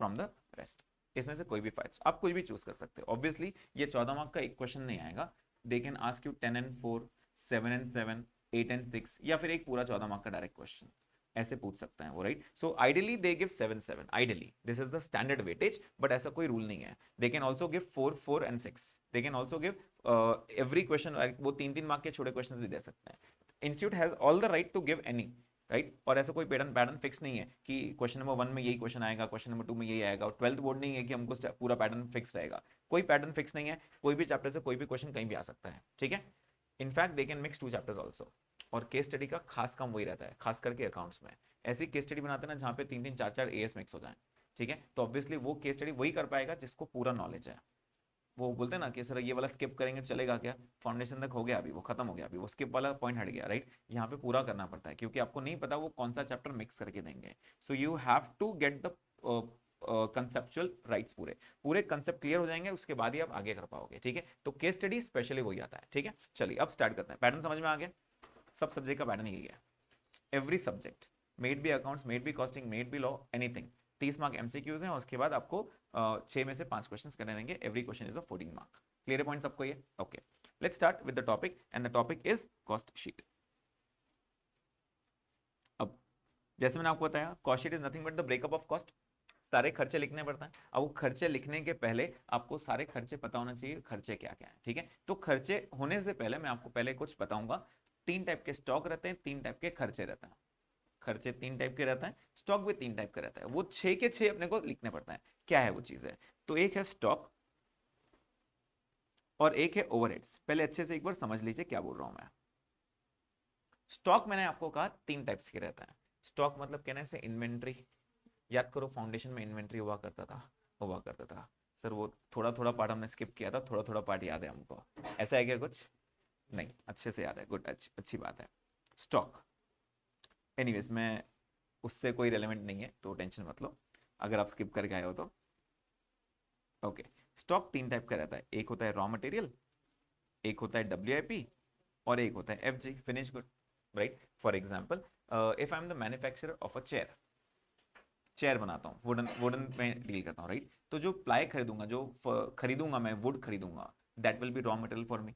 फ्रॉम द रेस्ट, इसमें से कोई भी 5, आप कोई भी चूज कर सकते हो। ऑब्वियसली ये 14 मार्क का एक क्वेश्चन नहीं आएगा। They can ask you 10 and 4, 7 and 7, 8 and 6, या फिर एक पूरा 14 मार्क का डायरेक्ट क्वेश्चन ऐसे पूछ सकते हैं वो, right. So ideally they give 7 7, ideally this is the standard weightage, but ऐसा कोई रूल नहीं है। They can also give 4 4 and 6, they can also give every question, वो 3 मार्क के छोटे क्वेश्चन भी दे सकते हैं। Institute has all the right to give any, right. और ऐसा कोई पैटर्न फिक्स नहीं है कि क्वेश्चन नंबर 1 में यही क्वेश्चन आएगा, क्वेश्चन नंबर 2 में यही आएगा। और 12th बोर्ड नहीं है कि हमको पूरा पैटर्न फिक्स रहेगा, कोई पैटर्न फिक्स नहीं है। कोई भी चैप्टर से कोई भी क्वेश्चन कहीं भी आ सकता है, ठीक है। In fact they can mix 2 chapters also. और केस स्टडी का खास काम वही रहता है, खास करके अकाउंट्स में ऐसी केस स्टडी बनाते हैं ना जहाँ पे 3 4 4 एएस मिक्स हो जाए, ठीक है। तो ऑब्वियसली वो केस स्टडी वही कर पाएगा जिसको पूरा नॉलेज है। वो बोलते हैं ना कि सर ये वाला स्किप करेंगे चलेगा क्या, फाउंडेशन तक हो गया, अभी वो खत्म हो गया, अभी वो स्किप वाला पॉइंट हट गया, राइट। यहाँ पे पूरा करना पड़ता है क्योंकि आपको नहीं पता वो कौन सा चैप्टर मिक्स करके देंगे। So you have to get the conceptual rights, पूरे कंसेप्ट क्लियर हो जाएंगे, उसके बाद ही आप आगे कर पाओगे, ठीक है। तो केस स्टडी स्पेशली वही आता है, ठीक है। चलिए अब स्टार्ट करते हैं। पैटर्न समझ में आ गया? सब सब्जेक्ट का पैटर्न यही है। Every subject, maybe accounts, maybe costing, maybe law, anything, 30 mark MCQs हैं और उसके बाद आपको 6 में से 5 क्वेश्चन करने देंगे। Every question is 14 mark. Clear point सबको ये? Okay, let's start with the topic and the topic is cost sheet. अब जैसे मैंने आपको बताया, cost sheet is nothing but the breakup of cost. सारे खर्चे लिखने पड़ता है। अब वो खर्चे लिखने के पहले आपको सारे खर्चे पता होना चाहिए, खर्चे क्या क्या है, ठीक है। तो खर्चे होने से पहले मैं आपको पहले कुछ बताऊंगा। 3 टाइप के स्टॉक रहते हैं, 3 टाइप के खर्चे रहते हैं। खर्चे 3 टाइप के रहता है, स्टॉक भी 3 टाइप का रहता है। वो 6 के 6 अपने को लिखने पड़ता है। क्या है वो चीज है? तो एक है स्टॉक और एक है ओवरहेड्स। पहले अच्छे से एक बार समझ लीजिए क्या बोल रहा हूं मैं। स्टॉक मैंने आपको कहा 3 टाइप्स के रहता है। स्टॉक मतलब कहने से इन्वेंट्री, याद करो फाउंडेशन में इन्वेंट्री हुआ करता था। सर वो थोड़ा थोड़ा पार्ट हमने स्किप किया था, थोड़ा थोड़ा पार्ट याद है हमको, ऐसा है क्या कुछ? नहीं, अच्छे से याद है, गुड, अच्छी बात है। स्टॉक एनीवेज मैं उससे कोई रेलेवेंट नहीं है तो टेंशन मत लो अगर आप स्किप करके आए हो तो। ओके, स्टॉक 3 टाइप का रहता है। एक होता है रॉ मटेरियल, एक होता है WIP और एक होता है FG, finish good, right. For example if I am the manufacturer of a chair बनाता हूँ, वुडन में डील करता हूँ, राइट। तो जो प्लाई खरीदूंगा, जो खरीदूंगा मैं, वुड खरीदूंगा, that will be raw material for me.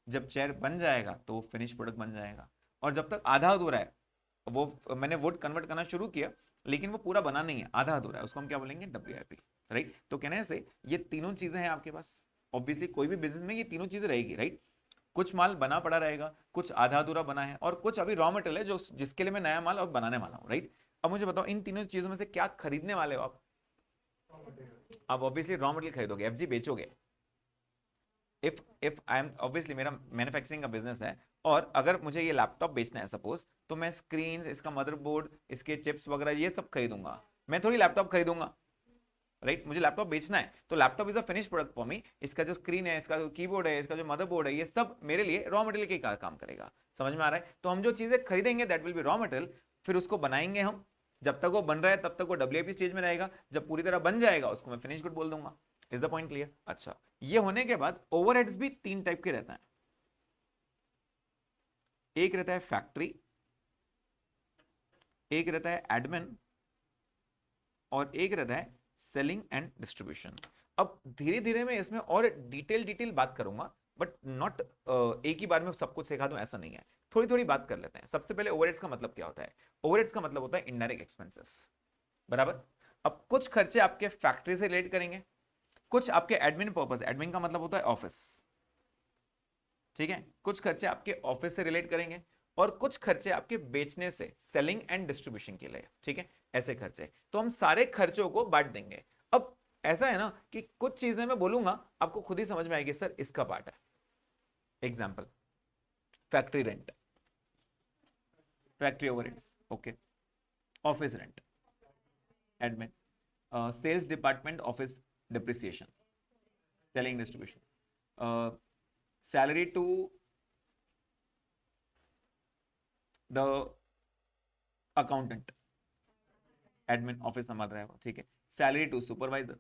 जब चेयर बन जाएगा तो फिनिश प्रोडक्ट बन जाएगा। और जब तक आधा अधूरा है, वो मैंने वुड कन्वर्ट करना शुरू किया लेकिन वो पूरा बना नहीं है, आधा अधूरा है, उसको हम क्या बोलेंगे? WIP, right. तो कहने से ये तीनों चीजें हैं आपके पास। ऑब्वियसली कोई भी बिजनेस में ये तीनों चीजें रहेगी, राइट। कुछ माल बना पड़ा रहेगा, कुछ आधा अधूरा बना है और कुछ अभी रॉ मटेरियल है जो जिसके लिए मैं नया माल अब बनाने वाला हूँ, राइट। अब मुझे बताओ इन तीनों चीजों में से क्या खरीदने वाले हो आप? ऑब्वियसली रॉ मटेरियल खरीदोगे, FG बेचोगे। इफ आई एम ऑब्वियसली मेरा मैन्युफैक्चरिंग का बिजनेस है और अगर मुझे ये लैपटॉप बेचना है सपोज, तो मैं स्क्रीन, इसका मदरबोर्ड, इसके चिप्स वगैरह ये सब खरीदूंगा। मैं थोड़ी लैपटॉप खरीदूंगा, राइट। मुझे लैपटॉप बेचना है तो laptop is a finish product for me. इसका जो स्क्रीन है, इसका जो कीबोर्ड है, इसका जो मदरबोर्ड है, ये सब मेरे लिए रॉ मटेरियल के काम करेगा। समझ में आ रहा है? तो हम जो चीजें खरीदेंगे that will be raw material, फिर उसको बनाएंगे हम, जब तक वो बन रहा है तब तक वो WIP स्टेज में रहेगा, जब पूरी तरह बन जाएगा उसको मैं फिनिश गुड बोल दूंगा। Is the point clear? अच्छा, ये होने के बाद ओवरहेड्स भी 3 टाइप के रहते हैं। एक रहता है फैक्ट्री, एक रहता है एडमिन, और एक रहता है सेलिंग एंड डिस्ट्रीब्यूशन। अब धीरे धीरे मैं इसमें और डिटेल बात करूंगा, बट नॉट एक ही बार में सब कुछ सिखा दूं ऐसा नहीं है, थोड़ी थोड़ी बात कर लेते हैं। सबसे पहले ओवरहेड्स का मतलब क्या होता है? ओवरहेड्स का मतलब होता है इनडायरेक्ट एक्सपेंसेस, बराबर। अब कुछ खर्चे आपके फैक्ट्री से रिलेट करेंगे, कुछ आपके एडमिन पर्पस, एडमिन का मतलब होता है ऑफिस, ठीक है, कुछ खर्चे आपके ऑफिस से रिलेट करेंगे, और कुछ खर्चे आपके बेचने से, सेलिंग एंड डिस्ट्रीब्यूशन के लिए, ठीक है, ऐसे खर्चे। तो हम सारे खर्चों को बांट देंगे। अब ऐसा है ना कि कुछ चीजें मैं बोलूंगा आपको खुद ही समझ में आएगी, सर इसका पार्ट है। Example, factory rent, factory overheads, okay, office rent, admin, sales department office depreciation, selling distribution, salary to the accountant, admin office संभाल रहा है वो, ठीक है, salary to supervisor,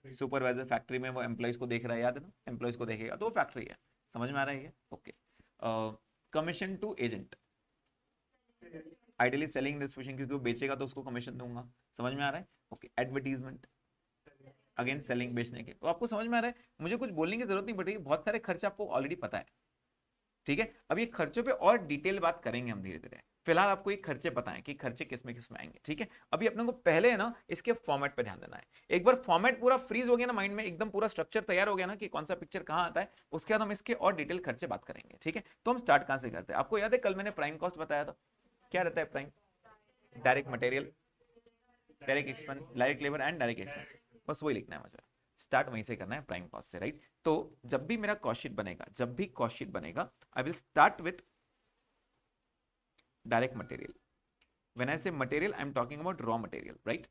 supervisor factory में वो एम्प्लॉइज को देख रहा है, याद है ना, एम्प्लॉइज को देखेगा तो वो फैक्ट्री है, समझ में आ रहा है? Okay. Commission to agent, ideally selling distribution, क्योंकि वो बेचेगा तो उसको कमीशन दूंगा, समझ में आ रहा है? ओके। एडवर्टीजमेंट, अगेन सेलिंग, बेचने के, तो आपको समझ में आ रहा है, मुझे कुछ बोलने की जरूरत नहीं पड़ेगी, बहुत सारे खर्चे आपको ऑलरेडी पता है, ठीक है। अब ये खर्चों पे और डिटेल बात करेंगे हम धीरे धीरे, फिलहाल आपको ये खर्चे पता है कि खर्चे किसमें किसमें आएंगे, ठीक है। अभी अपने को पहले है ना इसके फॉर्मेट पे ध्यान देना है। एक बार फॉर्मेट पूरा फ्रीज हो गया ना माइंड में, एकदम पूरा स्ट्रक्चर तैयार हो गया ना कि कौन सा पिक्चर कहां आता है, उसके बाद हम इसके और डिटेल खर्चे बात करेंगे, ठीक है। तो हम स्टार्ट कहां से करते हैं? आपको याद है कल मैंने प्राइम कॉस्ट बताया था, क्या रहता है prime? Direct material, direct expense, direct labour and direct expense, बस वही लिखना है मुझे, स्टार्ट वहीं से करना है, प्राइम कॉस्ट से, राइट। तो जब भी मेरा कॉस्ट शीट बनेगा, जब भी कॉस्ट शीट बनेगा, I will start with direct material. When I say material I am talking about raw material, right.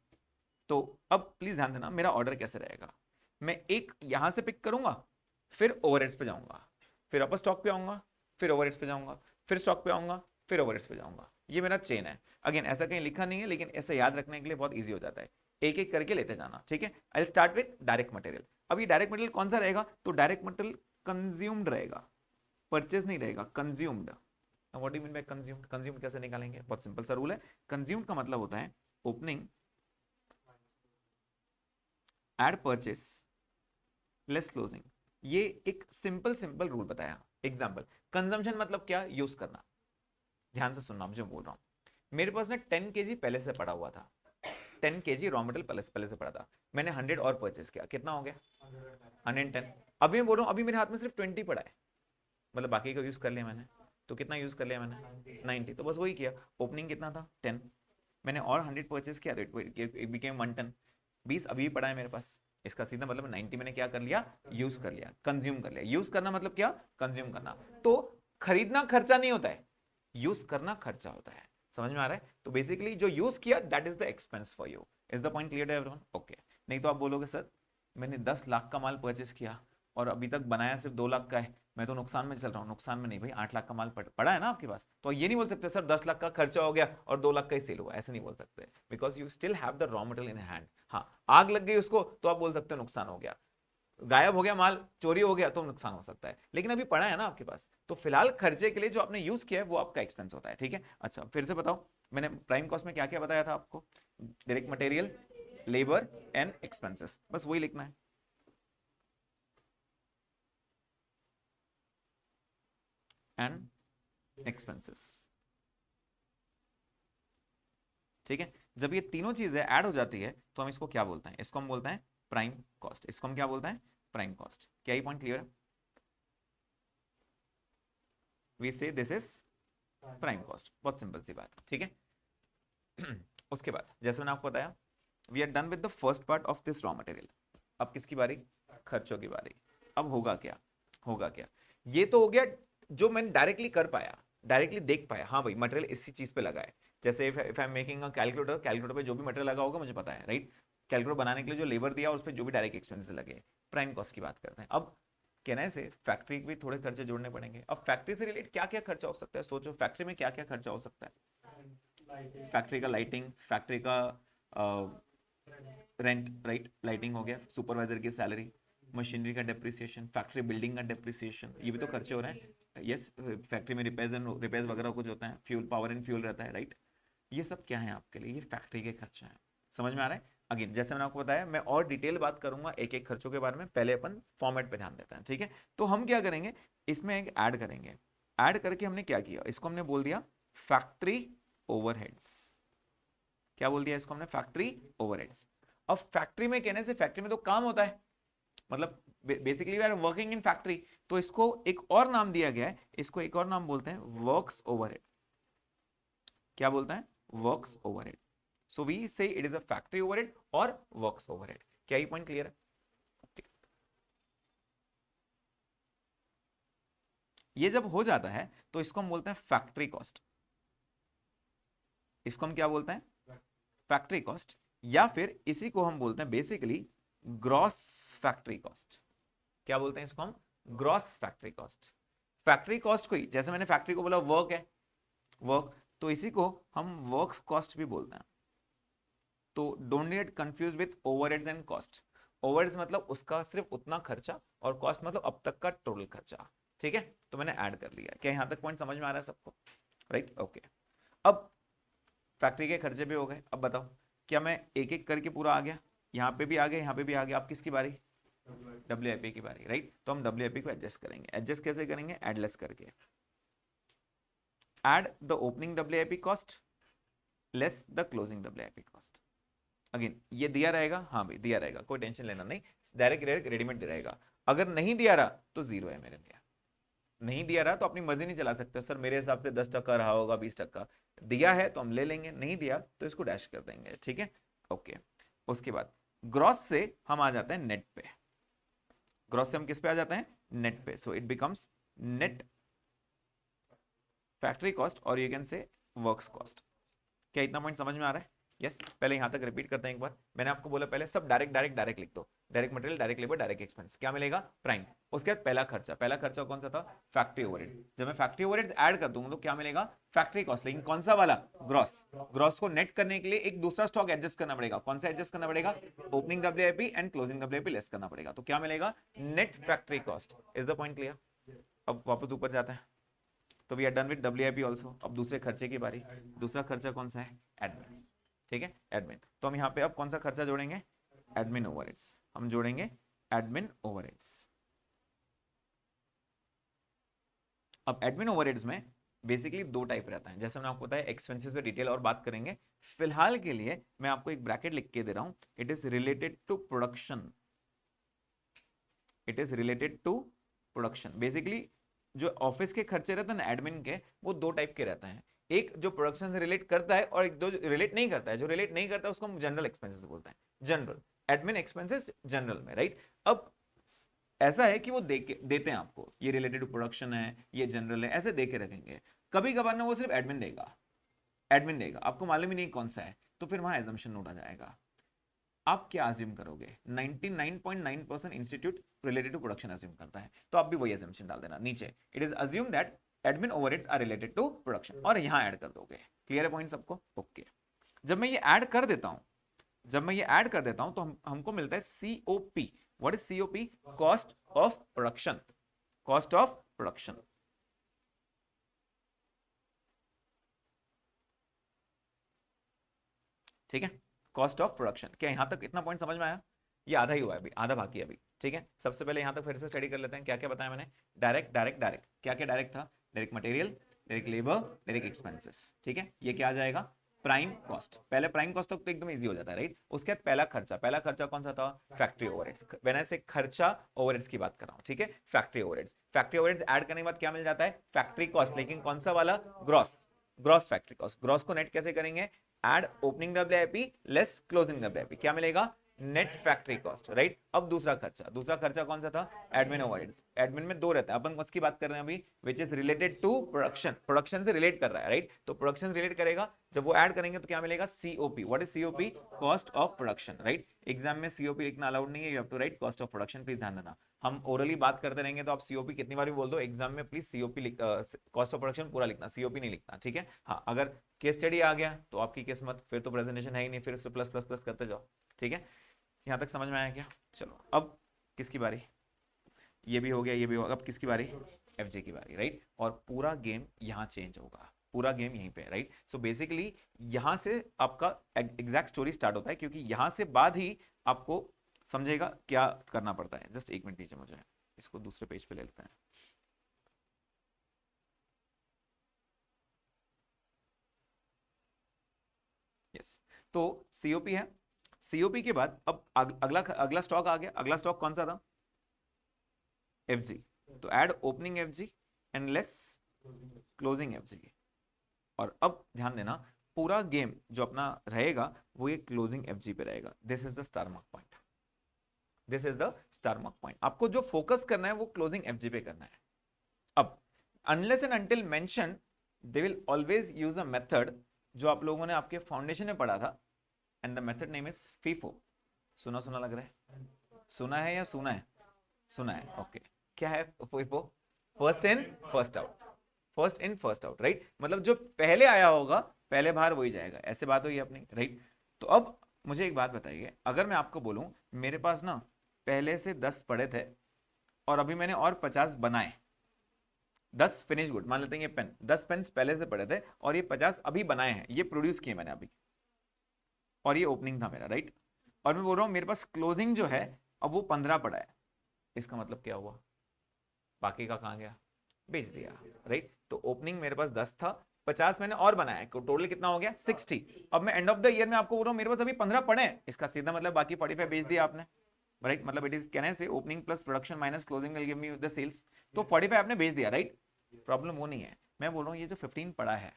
तो अब प्लीज ध्यान देना मेरा ऑर्डर कैसे रहेगा। मैं एक यहां से पिक करूंगा, फिर ओवरहेड्स पे जाऊंगा, फिर वापस स्टॉक पे आऊंगा, फिर ओवरहेड्स पे जाऊंगा, फिर स्टॉक पे आऊंगा, फिर ओवरहेड्स पे जाऊंगा। ये मेरा चेन है। अगेन ऐसा कहीं लिखा नहीं है, लेकिन ऐसे याद रखने के लिए बहुत ईजी हो जाता है, एक एक करके लेते जाना, ठीक है। आई स्टार्ट विथ डायरेक्ट मटेरियल। अब ये डायरेक्ट मटेरियल कौन सा रहेगा? तो डायरेक्ट मटेरियल कंज्यूम्ड रहेगा, परचेज नहीं रहेगा, consumed. What do mean by consumed? Consumed कैसे निकालेंगे? बहुत सिंपल सा रूल है। कंज्यूम्ड का मतलब होता है opening add purchase less closing. ये एक सिंपल रूल बताया। एग्जांपल, कंजम्पशन मतलब क्या? यूज करना। ध्यान से सुनना मुझे बोल रहा हूं। मेरे पास ना 10 kg पहले से पड़ा हुआ था, 10 kg रॉ मटेरियल पहले से पड़ा था, मैंने 100 और परचेस किया, कितना हो गया? 110। अभी मैं बोल रहा हूँ अभी मेरे हाथ में सिर्फ 20 पड़ा है, मतलब बाकी का यूज कर लिया मैंने, तो कितना यूज कर लिया मैंने? 90। तो बस वही किया, ओपनिंग कितना था? 10, मैंने और 100 परचेस किया तो इट बिकेम 110। 20 अभी भी पड़ा है मेरे पास, इसका सीधा मतलब 90 मैंने क्या कर लिया? यूज कर लिया, कंज्यूम कर लिया। यूज करना मतलब क्या? कंज्यूम करना। तो खरीदना खर्चा नहीं होता है, यूज करना खर्चा होता है, समझ में आ रहा है? तो बेसिकली जो यूज किया that is the expense for you. Is the point clear to everyone? Okay. नहीं तो आप बोलोगे सर मैंने 10 लाख का माल परचेस किया और अभी तक बनाया सिर्फ 2 लाख का है, मैं तो नुकसान में चल रहा हूँ। नुकसान में नहीं भाई, 8 लाख का माल पड़ा है ना आपके पास, तो ये नहीं बोल सकते सर 10 लाख का खर्चा हो गया और 2 लाख का ही सेल हुआ, ऐसे नहीं बोल सकते, because you still have the raw material in hand. हाँ, आग लग गई उसको तो आप बोल सकते हो नुकसान हो गया, गायब हो गया माल, चोरी हो गया तो नुकसान हो सकता है, लेकिन अभी पड़ा है ना आपके पास, तो फिलहाल खर्चे के लिए जो आपने यूज किया है वो आपका एक्सपेंस होता है, ठीक है। अच्छा फिर से बताओ, मैंने प्राइम कॉस्ट में क्या क्या बताया था आपको? Direct material, labour and expenses, बस वही लिखना है। एंड एक्सपेंसेस, ठीक है। जब ये तीनों चीजें ऐड हो जाती है तो हम इसको क्या बोलते हैं? इसको हम बोलते हैं प्राइम कॉस्ट। इसको हम क्या बोलते हैं? Prime cost. क्या ये पॉइंट क्लियर है? We say this is prime cost, बहुत सिंपल सी बात, ठीक है। उसके बाद जैसे मैंने आपको बताया, we are done with the first part of this raw material. अब किसकी बारी? खर्चों की बारी। अब होगा क्या? होगा क्या? ये तो हो गया जो मैंने डायरेक्टली कर पाया, डायरेक्टली देख पाया, हाँ भाई मटेरियल इसी चीज पे लगा है। जैसे if I am making a calculator, calculator पे जो भी मटेरियल लगा होगा मुझे पता है, राइट। कैलकुलेटर बनाने के लिए जो लेबर दिया उस पर जो भी डायरेक्ट एक्सपेंसेस लगे, प्राइम कॉस्ट की बात करते हैं। अब कहना है से फैक्ट्री के भी थोड़े खर्चे जोड़ने पड़ेंगे। अब फैक्ट्री से रिलेटेड क्या क्या खर्चा हो सकता है? सोचो फैक्ट्री में क्या क्या खर्चा हो सकता है? फैक्ट्री का लाइटिंग, फैक्ट्री का रेंट, राइट, लाइटिंग हो गया, सुपरवाइजर की सैलरी, मशीनरी का डेप्रिसिएशन, फैक्ट्री बिल्डिंग का डेप्रिसिएशन, ये भी तो खर्चे हो रहे हैं। यस, फैक्ट्री में रिपेयर्स वगैरह कुछ होता है, फ्यूल, पावर एंड फ्यूल रहता है, राइट। ये सब क्या है आपके लिए, ये फैक्ट्री के खर्चा है। समझ में आ रहा है। अगेन जैसे मैंने आपको बताया, मैं और डिटेल बात करूंगा एक एक खर्चों के बारे में, पहले अपन फॉर्मेट पे ध्यान देते हैं, ठीक है। तो हम क्या करेंगे, इसमें एक ऐड करेंगे। ऐड करके हमने क्या किया, इसको हमने बोल दिया फैक्ट्री ओवरहेड्स। क्या बोल दिया इसको हमने, फैक्ट्री ओवरहेड्स। अब फैक्ट्री में कहने से, फैक्ट्री में तो काम होता है, मतलब basically we are working in factory, तो इसको एक और नाम दिया गया है, इसको एक और नाम बोलते हैं वर्क्स ओवरहेड। क्या बोलते हैं, वर्क्स ओवरहेड। सो वी से it is a factory overhead और वर्क्स ओवरहेड। क्या ये पॉइंट क्लियर है। ये जब हो जाता है तो इसको हम बोलते हैं फैक्ट्री कॉस्ट। इसको हम क्या बोलते हैं, फैक्ट्री कॉस्ट, या फिर इसी को हम बोलते हैं बेसिकली ग्रॉस फैक्ट्री कॉस्ट। क्या बोलते हैं इसको हम, gross factory cost. Factory cost को ही, जैसे मैंने फैक्ट्री को बोला वर्क है, वर्क, तो इसी को हम वर्क्स कॉस्ट भी बोलते हैं। तो don't get confuse with overheads and cost. Overheads मतलब उसका सिर्फ उतना खर्चा, और कॉस्ट मतलब अब तक का टोटल खर्चा, ठीक है। तो मैंने ऐड कर लिया, क्या यहां तक पॉइंट समझ में आ रहा है सबको, राइट, ओके। अब फैक्ट्री के खर्चे भी हो गए, अब बताओ क्या मैं एक एक करके पूरा आ गया, यहाँ पे भी आ गया, यहाँ पे भी आ गया, अब किसकी बारी, WIP की बारी, राइट। तो हम WIP को एडजस्ट करेंगे। एडजस्ट कैसे करेंगे, एडलेस करके। Add the opening WIP cost less the closing WIP cost. Again ये दिया रहेगा, हाँ भाई दिया रहेगा, कोई टेंशन लेना नहीं, डायरेक्ट रेडीमेड रहेगा। अगर नहीं दिया रहा तो जीरो है मेरे लिए। नहीं दिया रहा तो अपनी मर्जी नहीं चला सकते, सर मेरे हिसाब से 10% रहा होगा, 20%। दिया है तो हम ले लेंगे, नहीं दिया तो इसको डैश कर देंगे, ठीक है, ओके। उसके बाद ग्रॉस से हम आ जाते हैं नेट पे। ग्रॉस से हम किस पे आ जाते हैं, नेट पे। So it becomes net factory cost, और you can say works cost. क्या इतना पॉइंट समझ में आ रहा है। यस पहले यहां तक रिपीट करते हैं एक बार। मैंने आपको बोला पहले सब डायरेक्ट डायरेक्ट डायरेक्ट लिख दो, direct material, direct labour, direct expense. क्या मिलेगा, प्राइम। उसके बाद पहला खर्चा, पहला खर्चा कौन सा था, फैक्ट्री ओवरहेड्स। जब मैं फैक्ट्री ओवरहेड्स ऐड कर दूंगा तो क्या मिलेगा, फैक्ट्री कॉस्ट। लेकिन कौन सा वाला, ग्रॉस। ग्रॉस को नेट करने के लिए एक दूसरा स्टॉक एडजस्ट करना पड़ेगा। कौन सा एडजस्ट करना पड़ेगा, opening WIP and closing WIP less करना पड़ेगा। तो क्या मिलेगा, net factory cost. Is the point clear. अब वापस ऊपर जाता है, तो we are done with WIP also. अब दूसरे खर्चे की बारी। दूसरा खर्चा कौन सा है, एडमिन, ठीक है, एडमिन। तो हम यहाँ पे अब कौन सा खर्चा जोड़ेंगे, एडमिन ओवरहेड्स। हम जोड़ेंगे एडमिन ओवरहेड्स। अब एडमिन ओवरहेड्स में बेसिकली दो टाइप रहता है, जैसे मैंने आपको बताया, एक्सपेंसेस पे डिटेल और बात करेंगे। फिलहाल के लिए मैं आपको एक ब्रैकेट लिख के दे रहा हूं, it is related to production. It is related to production. Basically जो ऑफिस के खर्चे रहते हैं ना एडमिन के, वो दो टाइप के रहते हैं। एक जो प्रोडक्शन से रिलेट करता है, और एक जो रिलेट नहीं करता है। जो रिलेट नहीं करता है उसको हम जनरल एक्सपेंसेस बोलते हैं, जनरल एडमिन एक्सपेंसेस जनरल में, राइट। अब ऐसा है कि वो देते हैं आपको, ये रिलेटेड टू प्रोडक्शन है, ये जनरल है, ऐसे दे के रखेंगे। कभी कभार ना वो सिर्फ एडमिन देगा, एडमिन देगा, आपको मालूम ही नहीं कौन सा है, तो फिर वहां एजम्पशन नोट आ जाएगा। आप क्या अज्यूम करोगे, 99.9% institute related to production assume करता है, तो आप भी वही अज्यूमशन डाल देना नीचे, it is assume that admin overheads are related to production, और यहां ऐड कर दोगे। क्लियर है पॉइंट सबको, ओके। जब मैं ये ऐड कर देता हूं, तो हमको मिलता है COP। What is COP, cost of production, cost of production. ठीक है, कॉस्ट ऑफ प्रोडक्शन। क्या यहां तक इतना पॉइंट समझ में आया, ये आधा ही हुआ है अभी, आधा बाकी है अभी, ठीक है। सबसे पहले यहां तक फिर से स्टडी कर लेते हैं, क्या क्या बताया मैंने, डायरेक्ट डायरेक्ट डायरेक्ट, क्या क्या डायरेक्ट था, direct material, direct labour, direct expenses, ठीक है। ये क्या आ जाएगा, प्राइम कॉस्ट। पहले प्राइम कॉस्ट तक तो एकदम इजी हो जाता है, राइट। उसके बाद पहला खर्चा कौन सा था, फैक्ट्री ओवरहेड्स। मैंने से खर्चा ओवरहेड्स की बात कर रहा हूं, ठीक है, factory overheads. Factory overheads add करने के बाद क्या मिल जाता है, फैक्ट्री कॉस्ट, लेकिन कौन सा वाला, gross, gross factory cost. Gross को नेट कैसे करेंगे, add opening WIP less closing WIP, क्या मिलेगा, नेट फैक्ट्री कॉस्ट, राइट। अब दूसरा खर्चा कौन सा था, एडमिन ओवरहेड्स। एडमिन में 2 रहता है, अपन उसकी बात कर रहे हैं अभी, which is related to production, production से रिलेट कर रहा है, राइट? तो प्रोडक्शन से रिलेट करेगा, जब वो ऐड करेंगे तो क्या मिलेगा? COP. What is COP? Cost of production, right? Exam में सीओपी लिखना अलाउड नहीं है, you have to write cost of production, please ध्यान देना। हम ओरली बात करते रहेंगे तो आप सीओपी कितनी बार भी बोल दो, एग्जाम में please COP cost of production पूरा लिखना, सीओपी नहीं लिखना, ठीक है? हाँ, अगर केस स्टडी आ गया तो आपकी किस्मत, फिर तो प्रेजेंटेशन है ही नहीं, फिर उससे प्लस प्लस प्लस करते जाओ, ठीक है? यहाँ तक समझ में आया क्या? चलो अब किसकी बारी? ये भी हो गया, ये भी हो गया, अब किसकी बारी? एफजे की बारी, राइट? और पूरा गेम यहाँ चेंज होगा, पूरा गेम यहीं पे, राइट? सो बेसिकली यहाँ से आपका एग्जैक्ट स्टोरी स्टार्ट होता है, क्योंकि यहाँ से बाद ही आपको समझेगा क्या करना पड़ता है। जस्ट एक मिनट दीजिए मुझे, इसको दूसरे पेज पे ले लेते हैं। यस, तो सीओपी है, सीओपी के बाद अब अगला स्टॉक आ गया। अगला स्टॉक कौन सा था? एफजी। तो add opening FG and less closing FG. और अब ध्यान देना, पूरा गेम जो अपना रहेगा वो ये क्लोजिंग एफजी पे रहेगा। This is the star mark point, this is the star mark point. आपको जो फोकस करना है वो क्लोजिंग एफजी पे करना है। अब unless and until mention, they will always use a method जो आप लोगों ने आपके फाउंडेशन में पढ़ा था, and the method name is FIFO. सुना सुना लग रहा है? सुना है या सुना है? सुना है, ओके। क्या है FIFO? First in first out, first in first out, right? मतलब जो पहले आया होगा पहले बाहर वही जाएगा, ऐसे बात हुई अपनी, राइट? तो अब मुझे एक बात बताइए, अगर मैं आपको बोलूं मेरे पास ना पहले से 10 पड़े थे और अभी मैंने और 50 बनाए, 10 फिनिश गुड, मान लेते हैं ये पेन, 10 पेन पहले से पड़े थे और ये 50 अभी बनाए हैं, ये प्रोड्यूस किए मैंने अभी, और ये ओपनिंग था मेरा, राइट? और मैं बोल रहा हूँ मेरे पास क्लोजिंग जो है अब वो 15 पड़ा है, इसका मतलब क्या हुआ? बाकी का कहाँ गया? बेच दिया, राइट? तो ओपनिंग मेरे पास 10 था, 50 मैंने और बनाया, टोटल कितना हो गया? 60। अब मैं एंड ऑफ द ईयर में आपको बोल रहा हूँ मेरे पास अभी 15 पड़े हैं, इसका सीधा मतलब बाकी 45 बेच दिया आपने, राइट? मतलब इट इज कहने से opening plus production minus closing will give me the sales, तो 45 आपने बेच दिया, राइट? प्रॉब्लम वो नहीं है, मैं बोल रहा हूँ ये जो 15 पड़ा है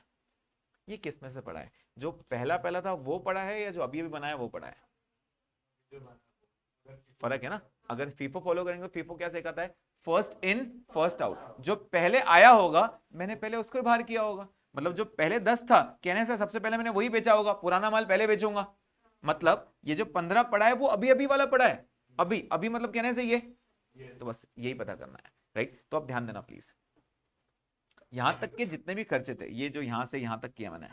ये किस में से पड़ा है? जो पहला पहला था वो पड़ा है या जो अभी अभी बनाया वो पड़ा है? फर्क है ना? अगर फीफो फॉलो करेंगे तो फीफो क्या सिखाता है? First in first out. जो पहले आया होगा मैंने पहले उसको ही बाहर किया होगा, मतलब जो पहले 10 था कहने से सबसे पहले मैंने वही बेचा होगा, पुराना माल पहले बेचूंगा। मतलब ये जो 15 पड़ा है वो अभी अभी वाला पड़ा है, अभी अभी मतलब कहने से ये, तो बस यही पता करना है, राइट? तो अब ध्यान देना प्लीज, यहां तक के जितने भी खर्चे थे, ये जो यहां से यहां तक किया मैंने,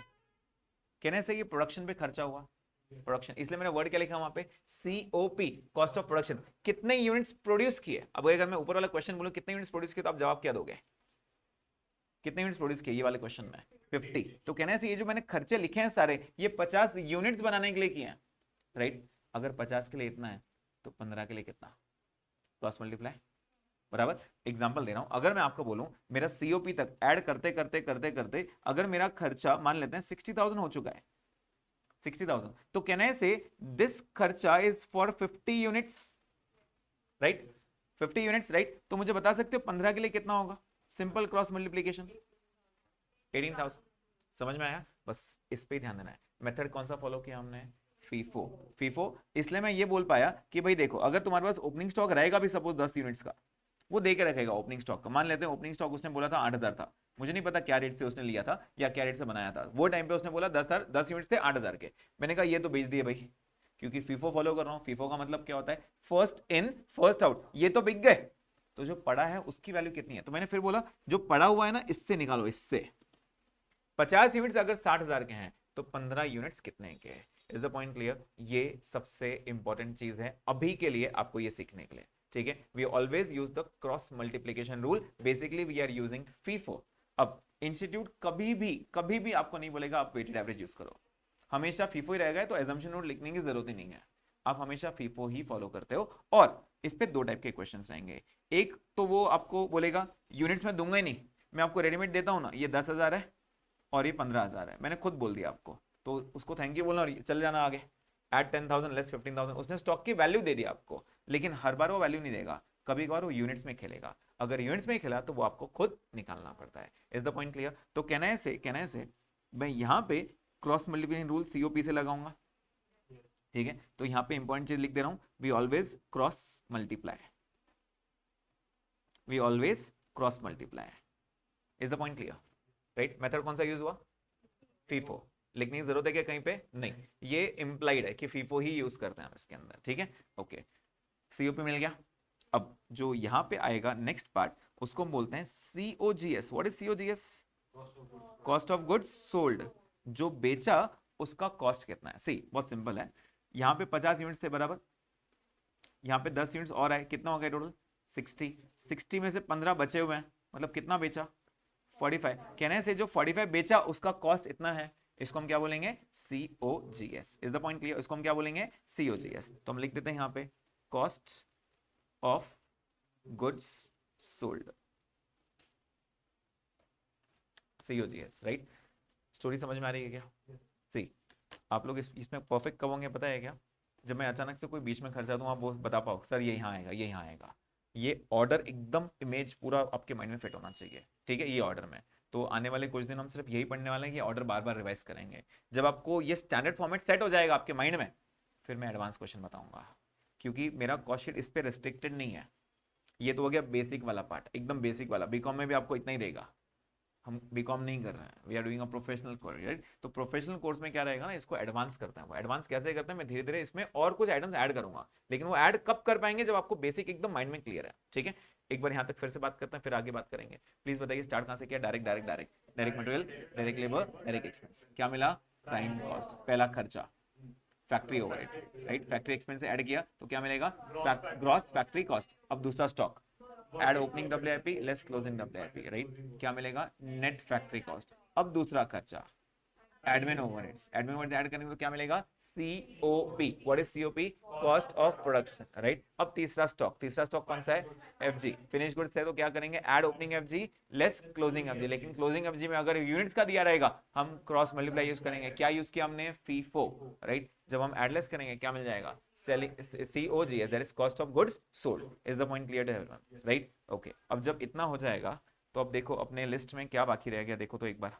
कहने से ये प्रोडक्शन पे खर्चा हुआ, प्रोडक्शन, इसलिए मैंने वर्ड क्या लिखा वहां पे? COP, cost of production. कितने यूनिट्स प्रोड्यूस किए? अब अगर मैं ऊपर वाला क्वेश्चन बोलूं कितने यूनिट्स प्रोड्यूस किए, तो आप जवाब क्या दोगे? कितने यूनिट्स प्रोड्यूस किए ये वाले क्वेश्चन में? 50। तो कहने से ये जो मैंने खर्चे लिखे हैं सारे, ये 50 यूनिट्स बनाने के लिए किए हैं, राइट? अगर 50 के लिए इतना है तो 15 के लिए कितना? क्रॉस मल्टीप्लाई, बराबर। एग्जांपल दे रहा हूं, अगर मैं आपको बोलूं मेरा सीओपी तक ऐड करते करते करते करते अगर मेरा खर्चा मान लेते हैं 60,000 हो चुका है, 60,000, तो कैन आई से दिस खर्चा is for 50 units, right? 50 units, right? तो मुझे बता सकते हो 15 के लिए कितना होगा? Simple cross multiplication, 18,000। समझ में आया? बस इस पे ध्यान देना है। मेथड कौन सा फॉलो किया हमने? फीफो। फीफो इसलिए मैं ये बोल पाया कि भाई देखो, अगर तुम्हारे पास ओपनिंग स्टॉक रहेगा भी सपोज 10 यूनिट्स का, वो दे के रखेगा ओपनिंग स्टॉक का। मान लेते हैं ओपनिंग स्टॉक उसने बोला था 8,000 था, मुझे नहीं पता क्या रेट से उसने लिया था या क्या रेट से बनाया था, वो टाइम पे उसने बोला 10 यूनिट्स थे 8,000 के, मैंने कहा ये तो बेच दिए भाई, क्योंकि फीफो फॉलो कर रहा हूँ। फीफो का मतलब क्या होता है? फर्स्ट इन फर्स्ट आउट, ये तो बिक गए, तो जो पड़ा है उसकी वैल्यू कितनी है? तो मैंने फिर बोला जो पड़ा हुआ है ना इससे निकालो, इससे 50 यूनिट्स अगर 60,000 के हैं तो 15 यूनिट्स कितने के हैं? Is the point clear? ये सबसे इंपॉर्टेंट चीज है अभी के लिए आपको ये सीखने के लिए, ठीक है? We always use the cross multiplication rule, basically we are using FIFO. अब इंस्टीट्यूट कभी भी आपको नहीं बोलेगा आप वेटेड एवरेज यूज करो, हमेशा फीफो ही रहेगा, तो एजम्पशन नोट लिखने की जरूरत ही नहीं है, आप हमेशा फीफो ही फॉलो करते हो। और इस पे दो टाइप के क्वेश्चंस रहेंगे, एक तो वो आपको बोलेगा यूनिट्स में दूंगा ही नहीं, मैं आपको रेडीमेड देता हूं ना, ये 10,000 है और ये 15,000 है, मैंने खुद बोल दिया आपको, तो उसको थैंक यू बोलना और चल जाना आगे। एट 10,000 लेस 15,000, उसने स्टॉक की वैल्यू दे दी आपको, लेकिन हर बार वो वैल्यू नहीं देगा, कभी कभार वो यूनिट्स में खेलेगा। अगर यूनिट्स में खेला तो वो आपको खुद निकालना पड़ता है। Is the point clear? तो कहना से मैं यहाँ पे क्रॉस मल्टीप्लिकेशन रूल सीओपी से लगाऊंगा, ठीक है? तो यहाँ पे इंपॉर्टेंट चीज लिख दे रहा हूं, we always cross multiply, we always cross multiply. Is the point clear? Right. Method कौन सा यूज हुआ? फीफो. लिखने की जरूरत है क्या कहीं पे? नहीं, ये इंप्लाइड है कि फीफो ही यूज करते हैं हम इसके अंदर. ठीक है, ओके. सीओपी मिल गया. अब जो यहाँ पे आएगा नेक्स्ट पार्ट, उसको हम बोलते हैं COGS. What is COGS? Cost of goods sold. जो बेचा उसका कॉस्ट कितना है. सी, बहुत सिंपल है. यहाँ पे 50 यूनिट्स थे बराबर, यहाँ पे 10 यूनिट्स और आए, कितना हो गया टोटल? 60. 60 में से 15 बचे हुए हैं, मतलब कितना बेचा? 45. कहने से जो 45 बेचा उसका कॉस्ट इतना है. इसको हम क्या बोलेंगे? COGS. Is the point clear? इसको हम क्या बोलेंगे? COGS. तो हम लिख देते हैं यहाँ पे cost of goods sold, COGS. Right. Story समझ में आ रही है क्या? सी, आप लोग इसमें परफेक्ट कब होंगे पता है क्या? जब मैं अचानक से कोई बीच में खर्चा दूं, आप बता पाओ सर ये यहाँ आएगा, ये यहाँ आएगा. ये ऑर्डर एकदम इमेज पूरा आपके माइंड में फिट होना चाहिए. ठीक है, ये ऑर्डर में. तो आने वाले कुछ दिन हम सिर्फ यही पढ़ने वाले हैं कि ऑर्डर बार बार रिवाइज करेंगे. जब आपको ये स्टैंडर्ड फॉर्मेट सेट हो जाएगा आपके माइंड में, फिर मैं एडवांस क्वेश्चन बताऊंगा. क्योंकि मेरा कॉस्ट शीट इस पर रिस्ट्रिक्टेड नहीं है. ये तो हो गया बेसिक वाला पार्ट, एकदम बेसिक वाला. बीकॉम में भी आपको इतना ही देगा. हम बीकॉम नहीं कर रहे हैं, we are doing a professional course. Right. तो प्रोफेशनल कोर्स में क्या रहेगा ना, इसको एडवांस करते हैं. वो एडवांस कैसे करते हैं, मैं धीरे धीरे इसमें और कुछ आइटम्स ऐड करूंगा. लेकिन वो ऐड कब कर पाएंगे? जब आपको बेसिक एकदम माइंड में क्लियर है. ठीक है, एक बार यहाँ तक फिर से बात करते हैं, फिर आगे बात करेंगे. प्लीज बताइए स्टार्ट कहाँ से किया? Direct direct direct direct material, direct labour, direct expense. क्या मिला? प्राइम कॉस्ट, पहला खर्चा, factory overheads. Right. Factory expense से ऐड किया तो क्या मिलेगा? Gross factory cost. अब दूसरा stock, add opening WIP less closing WIP. Right. क्या मिलेगा? Net factory cost. अब दूसरा खर्चा, admin overheads. Admin overheads add करेंगे तो क्या मिलेगा? COP. What is COP? Cost of production. Right. अब तीसरा स्टॉक. तीसरा स्टॉक कौन सा है? FG. फिनिश गुड्स है तो क्या करेंगे? Add opening FG less closing FG. लेकिन क्लोजिंग FG में अगर यूनिट्स का दिया रहेगा, हम क्रॉस मल्टीप्लाई यूज करेंगे. क्या यूज किया हमने? FIFO. राइट. जब हम एडलेस करेंगे क्या मिल जाएगा? Selling COGS, that is cost of goods sold. Is the point clear to everyone? Right? Okay. अब जब इतना हो जाएगा तो अब देखो अपने लिस्ट में क्या बाकी रह गया. देखो तो एक बार,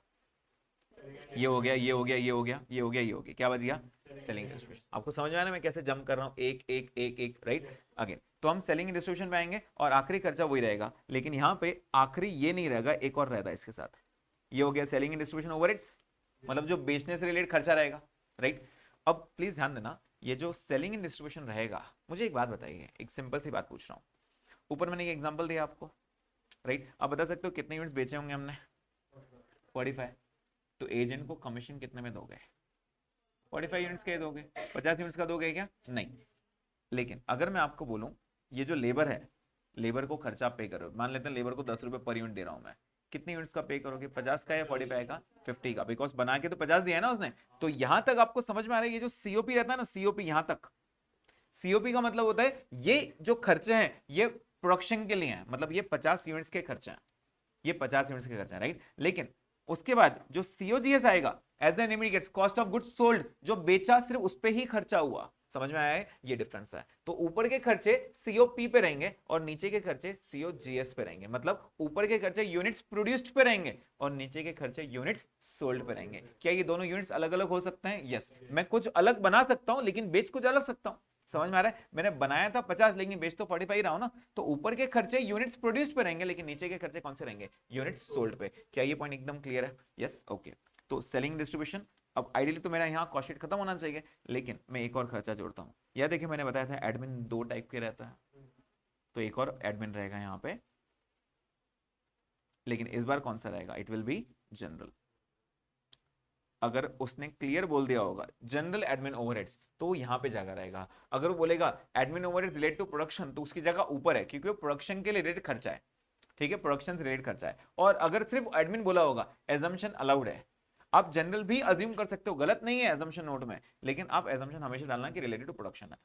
ये हो गया, ये हो गया, ये हो गया, ये हो गया, ये हो गया. क्या बच गया? Selling distribution. आपको समझ में आया ना मैं कैसे जंप कर रहा हूँ? एक एक एक एक. राइट. अगेन तो हम सेलिंग डिस्ट्रीब्यूशन पे आएंगे और आखिरी खर्चा वही रहेगा. लेकिन यहाँ पे आखिरी ये नहीं रहेगा, एक और रहता है इसके साथ. ये हो गया सेलिंग डिस्ट्रीब्यूशन ओवरहेड्स, मतलब जो बेचने से रिलेटेड खर्चा रहेगा. राइट. अब प्लीज ध्यान देना, ये जो सेलिंग एंड डिस्ट्रीब्यूशन रहेगा, मुझे एक बात बताइए, एक सिंपल सी बात पूछ रहा हूँ. ऊपर मैंने एक एग्जांपल दिया आपको. राइट. आप बता सकते हो कितने यूनिट्स बेचे होंगे हमने? 45. तो एजेंट को कमीशन कितने में दोगे? 45 यूनिट्स के दोगे? 50 यूनिट्स का दोगे क्या? नहीं. लेकिन अगर मैं आपको बोलूं ये जो लेबर है, लेबर को खर्चा पे करो, मान लेते हैं लेबर को 10 रुपए पर यूनिट दे रहा हूं मैं, कितनी यूनिट्स का पे करोगे? 50 का या 45 का? 50 का. बिकॉज बना के तो 50 दिया है ना उसने. तो यहां तक आपको समझ में आ रहा है? ये जो COP रहता है ना, COP यहां तक. COP का मतलब होता है ये जो खर्चे हैं ये प्रोडक्शन के लिए हैं, मतलब ये 50 यूनिट्स के खर्चे हैं, ये 50 यूनिट्स के खर्चे हैं. राइट. लेकिन उसके बाद जो COGS आएगा, as the name indicates, cost of goods sold, जो बेचा सिर्फ उस पे ही खर्चा हुआ. समझ में आया है? ये डिफरेंस है. तो ऊपर के खर्चे COP पे रहेंगे और नीचे के खर्चे COGS पे रहेंगे. मतलब ऊपर के खर्चे यूनिट्स प्रोड्यूस्ड पे रहेंगे और नीचे के खर्चे यूनिट्स सोल्ड पे रहेंगे. क्या ये दोनों यूनिट्स अलग अलग हो सकते हैं? यस. मैं कुछ अलग बना सकता हूं लेकिन बेच कुछ अलग सकता हूं. समझ में आ रहा है? मैंने बनाया था 50 लेकिन बेच तो 45 रहा हूं ना. तो ऊपर के खर्चे यूनिट्स प्रोड्यूस्ड पे रहेंगे लेकिन नीचे के खर्चे कौन से रहेंगे? यूनिट्स सोल्ड पे. क्या ये पॉइंट एकदम क्लियर है? यस. ओके. तो सेलिंग डिस्ट्रीब्यूशन, अब आइडियली तो मेरा यहाँ कॉस्ट शीट खत्म होना चाहिए, लेकिन मैं एक और खर्चा जोड़ता हूँ. यह देखिए मैंने बताया था एडमिन 2 टाइप के रहता है, तो एक और एडमिन रहेगा यहाँ पे. लेकिन इस बार कौन सा रहेगा? It will be general. अगर उसने क्लियर बोल दिया होगा जनरल एडमिन ओवरहेड्स तो यहाँ पे जगह रहेगा. अगर वो बोलेगा admin overhead related to production तो उसकी जगह ऊपर है, क्योंकि वो प्रोडक्शन के लिए रिलेटेड खर्चा है. ठीक है, प्रोडक्शन से रिलेटेड खर्चा है. और अगर सिर्फ एडमिन बोला होगा, एजम्पशन अलाउड है. आप जनरल भी अज्यूम कर सकते हो, गलत नहीं है एजम्पशन नोट में, लेकिन आप एजम्पशन हमेशा डालना कि रिलेटेड टू प्रोडक्शन है.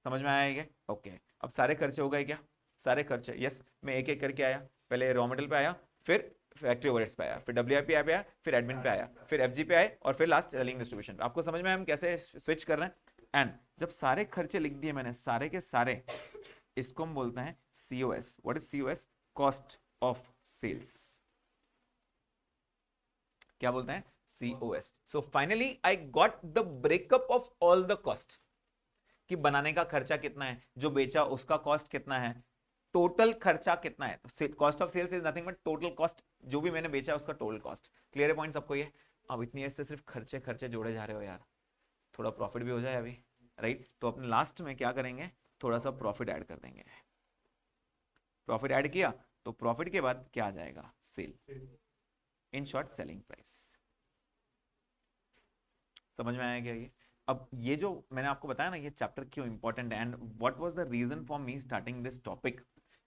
समझ में आया क्या? ओके. अब सारे खर्चे हो गए क्या? सारे खर्चे. यस. मैं एक एक करके आया. पहले रॉ मटेरियल पे आया, फिर फैक्ट्री ओवरहेड्स पे आया, फिर WIP पे आया, फिर एडमिन पे आया, फिर FG पे आए और फिर लास्ट सेलिंग डिस्ट्रीब्यूशन पे. आपको समझ में आया हम कैसे स्विच कर रहे हैं? एंड जब सारे खर्चे लिख दिए मैंने, सारे के सारे, इसको हम बोलते हैं COS. What is COS? Cost of sales. क्या बोलते हैं? COS. So finally I got the breakup of all the cost, कि बनाने का खर्चा कितना है, जो बेचा उसका कॉस्ट कितना है, टोटल खर्चा कितना है, तो cost of sales is nothing but total cost, जो भी मैंने बेचा है उसका टोटल कॉस्ट। क्लियर है पॉइंट सबको ये? अब इतनी ऐसे सिर्फ खर्चे खर्चे जोड़े जा रहे हो यार, थोड़ा प्रॉफिट भी हो जाए अभी, राइट? तो अपने लास्ट में क्या करेंगे, थोड़ा सा प्रॉफिट ऐड कर देंगे। प्रॉफिट ऐड किया तो प्रॉफिट के बाद क्या आ जाएगा, sale, in short selling price. समझ में आया क्या ये? अब ये जो मैंने आपको बताया ना ये चैप्टर क्यों इंपॉर्टेंट है and what was the reason for me starting this topic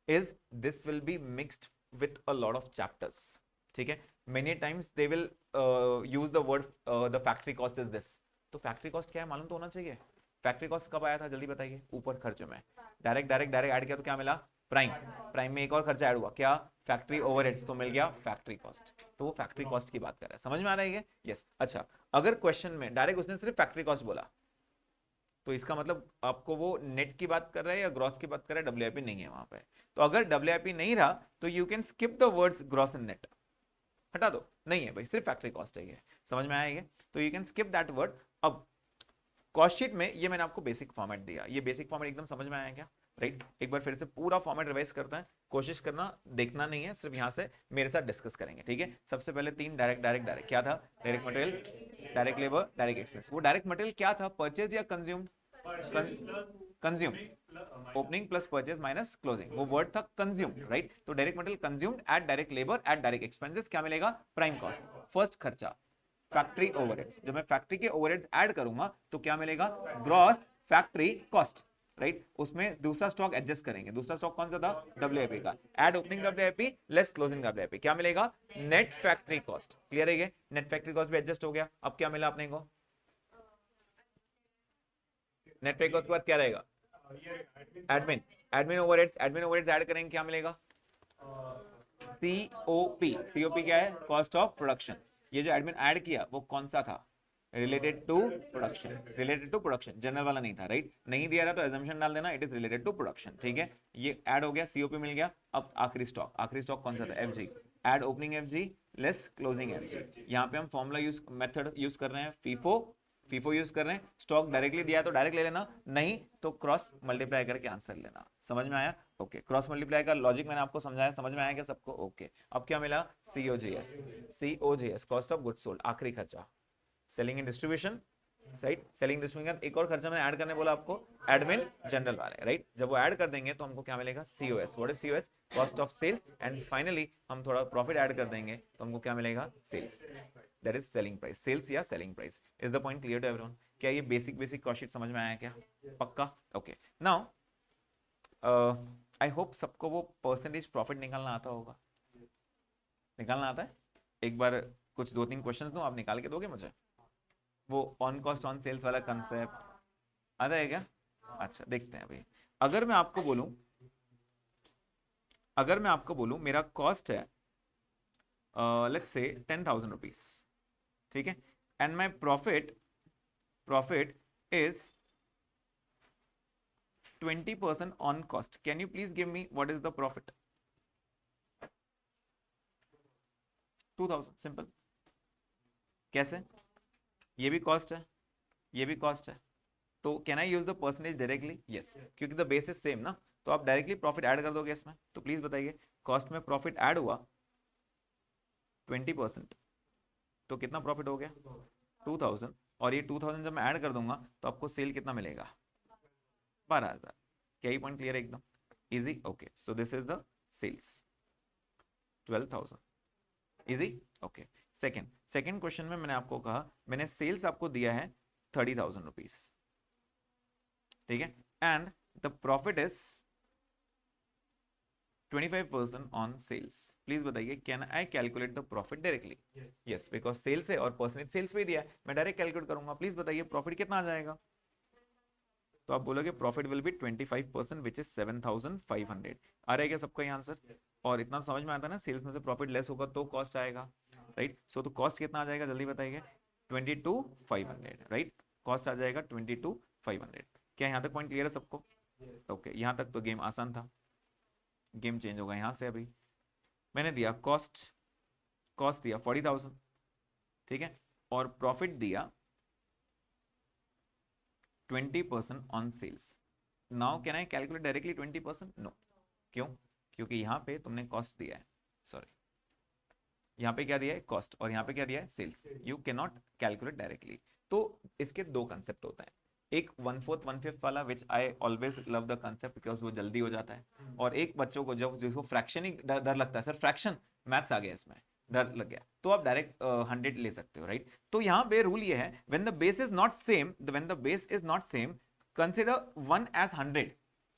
is this will be mixed with a lot of chapters, ठीक है? Many times they will use the word the factory cost is this, तो factory cost क्या है मालूम तो होना चाहिए। Factory cost कब आया था जल्दी बताइए, ऊपर खर्चे में डायरेक्ट डायरेक्ट डायरेक्ट ऐड किया तो क्या मिला, प्राइम। प्राइम में एक और खर्चा ऐड हुआ, क्या, फैक्ट्री ओवरहेड्स, तो मिल गया फैक्ट्री कॉस्ट। तो वो फैक्ट्री कॉस्ट की बात कर रहा है, समझ में आ रहा है ये? यस। अच्छा, अगर क्वेश्चन में डायरेक्ट उसने सिर्फ फैक्ट्री कॉस्ट बोला तो इसका मतलब आपको वो नेट की बात कर रहा है या ग्रॉस की बात कर रहा है, डब्ल्यूआईपी नहीं है वहां पे। तो अगर डब्ल्यूआईपी नहीं रहा तो you can skip the words gross and net, हटा दो, नहीं है भाई, सिर्फ फैक्ट्री कॉस्ट है ये। समझ में आएगा? तो you can skip that word. अब कॉस्ट शीट में ये मैंने आपको बेसिक फॉर्मेट दिया, ये बेसिक फॉर्मेट एकदम समझ में आया क्या, राइट? एक बार फिर से पूरा फॉर्मेट रिवाइज करता है, कोशिश करना देखना नहीं है, सिर्फ यहाँ से मेरे साथ डिस्कस करेंगे, ठीक है? सबसे पहले तीन डायरेक्ट डायरेक्ट डायरेक्ट क्या था, direct material, direct labour, direct expense. वो डायरेक्ट मटेरियल क्या था, परचेज या consume? Consume, opening plus purchase minus closing, वो वर्ड था कंज्यूम, राइट? तो direct material consumed at direct labour at direct expenses क्या मिलेगा, प्राइम कॉस्ट, फर्स्ट खर्चा, फैक्ट्री ओवरहेड्स। जब मैं फैक्ट्री के ओवरहेड्स ऐड करूंगा तो क्या मिलेगा, ग्रॉस फैक्ट्री कॉस्ट, राइट? उसमें दूसरा स्टॉक एडजस्ट करेंगे, दूसरा स्टॉक कौन सा था, डब्ल्यूआईपी का, add opening WIP less closing WIP, क्या मिलेगा, नेट फैक्ट्री कॉस्ट। क्लियर है ये? नेट फैक्ट्री कॉस्ट भी एडजस्ट हो गया। अब क्या मिला अपने को, नेट फैक्ट्री कॉस्ट के बाद क्या रहेगा, admin, admin overheads, admin overheads add करेंगे क्या मिलेगा, सीओपी। सीओपी क्या है, कॉस्ट ऑफ प्रोडक्शन। ये जो एडमिन ऐड किया वो कौन सा था, related to production, related to production, general वाला नहीं था, राइट? नहीं दिया रहा तो एजम्पशन डाल देना, it is related to production, ठीक है? ये ऐड हो गया, सीओपी मिल गया। अब आखिरी स्टॉक, आखिरी स्टॉक कौन सा था, FG, add opening FG less closing FG. यहाँ पे हम फॉर्मूला यूज, मेथड यूज कर रहे हैं, फीफो, फीफो यूज कर रहे हैं। स्टॉक डायरेक्टली दिया तो डायरेक्ट ले लेना, नहीं तो क्रॉस मल्टीप्लाई करके आंसर लेना। समझ में आया? ओके, क्रॉस मल्टीप्लाई का लॉजिक मैंने आपको समझाया, समझ में आया क्या सबको? ओके। अब क्या मिला, COGS, COGS cost of goods sold, आखिरी खर्चा, selling and distribution, right? Selling distribution, एक और खर्चा मैंने ऐड करने बोला आपको, एडमिन जनरल वाले, राइट? जब वो ऐड कर देंगे तो हमको क्या मिलेगा, COS. What is COS, cost of sales. And finally हम थोड़ा प्रॉफिट ऐड कर देंगे तो हमको क्या मिलेगा, sales, that is selling price, sales या selling price. Is the point clear to everyone? क्या ये बेसिक बेसिक कॉस्ट शीट समझ में आया क्या, पक्का? ओके, नाउ आई होप सबको वो परसेंटेज प्रॉफिट निकालना आता होगा, निकालना आता है? एक बार कुछ दो तीन क्वेश्चंस दूं, आप निकाल के दोगे मुझे? वो ऑन कॉस्ट ऑन सेल्स वाला कंसेप्ट आता है क्या? अच्छा, देखते हैं अभी। अगर मैं आपको बोलूं, अगर मैं आपको बोलूं मेरा कॉस्ट है लेट्स से 10,000 रुपीज, ठीक है? And my profit, profit is 20% on cost. Can you please give me what is the profit? 2,000, simple. कैसे, ये भी कॉस्ट है, ये भी कॉस्ट है, तो can I use the percentage directly? Yes, क्योंकि द बेस इज सेम ना, तो आप डायरेक्टली प्रॉफिट ऐड कर दोगे इसमें। तो प्लीज बताइए, कॉस्ट में प्रॉफिट ऐड हुआ 20%, तो कितना प्रॉफिट हो गया, 2,000। और ये 2,000 जब मैं ऐड कर दूंगा तो आपको सेल कितना मिलेगा, 12,000। क्या ही पॉइंट क्लियर है एकदम easy? Okay, so this is the sales, 12,000, easy? Okay. Second question में मैंने आपको कहा, मैंने सेल्स आपको दिया है 30,000 रुपीज, ठीक है? And the profit is 25% on sales. Please बताइए, can I calculate the profit directly? Yes, because sales है और परसेंटेज सेल्स पे दिया है, मैं डायरेक्ट कैलकुलेट करूंगा। प्लीज बताइए प्रॉफिट कितना आ जाएगा? तो आप बोलोगे profit will be 25% which is 7,500। आ रहा है क्या सबका ये आंसर? और इतना समझ में आता है ना, सेल्स में से प्रॉफिट लेस होगा तो कॉस्ट आएगा, राइट? सो तो कॉस्ट कितना आ जाएगा जल्दी बताइए, 22,500, राइट? कॉस्ट आ जाएगा 22,500। क्या यहाँ तक पॉइंट क्लियर है सबको? ओके, यहाँ तक तो गेम आसान था, गेम चेंज होगा यहाँ से। अभी मैंने दिया कॉस्ट, कॉस्ट दिया 40,000, ठीक है? और प्रॉफिट दिया 20% on sales. Now can I calculate directly 20%? No. क्यों? क्योंकि यहाँ पे तुमने कॉस्ट दिया है, सॉरी यहाँ पे क्या दिया है, कॉस्ट, और यहाँ पे क्या दिया है, sales. You can not calculate directly. तो इसके दो कंसेप्ट होता है, एक 1/4 1/5 वाला, which I always love the concept because वो जल्दी हो जाता है, और एक बच्चों को जब जिसको फ्रैक्शन ही डर लगता है, सर फ्रैक्शन मैथ्स आ गया इसमें, डर लग गया, तो आप डायरेक्ट 100 ले सकते हो, राइट। तो यहाँ पे रूल ये है, when the base is not same, when the base is not same, consider one as 100।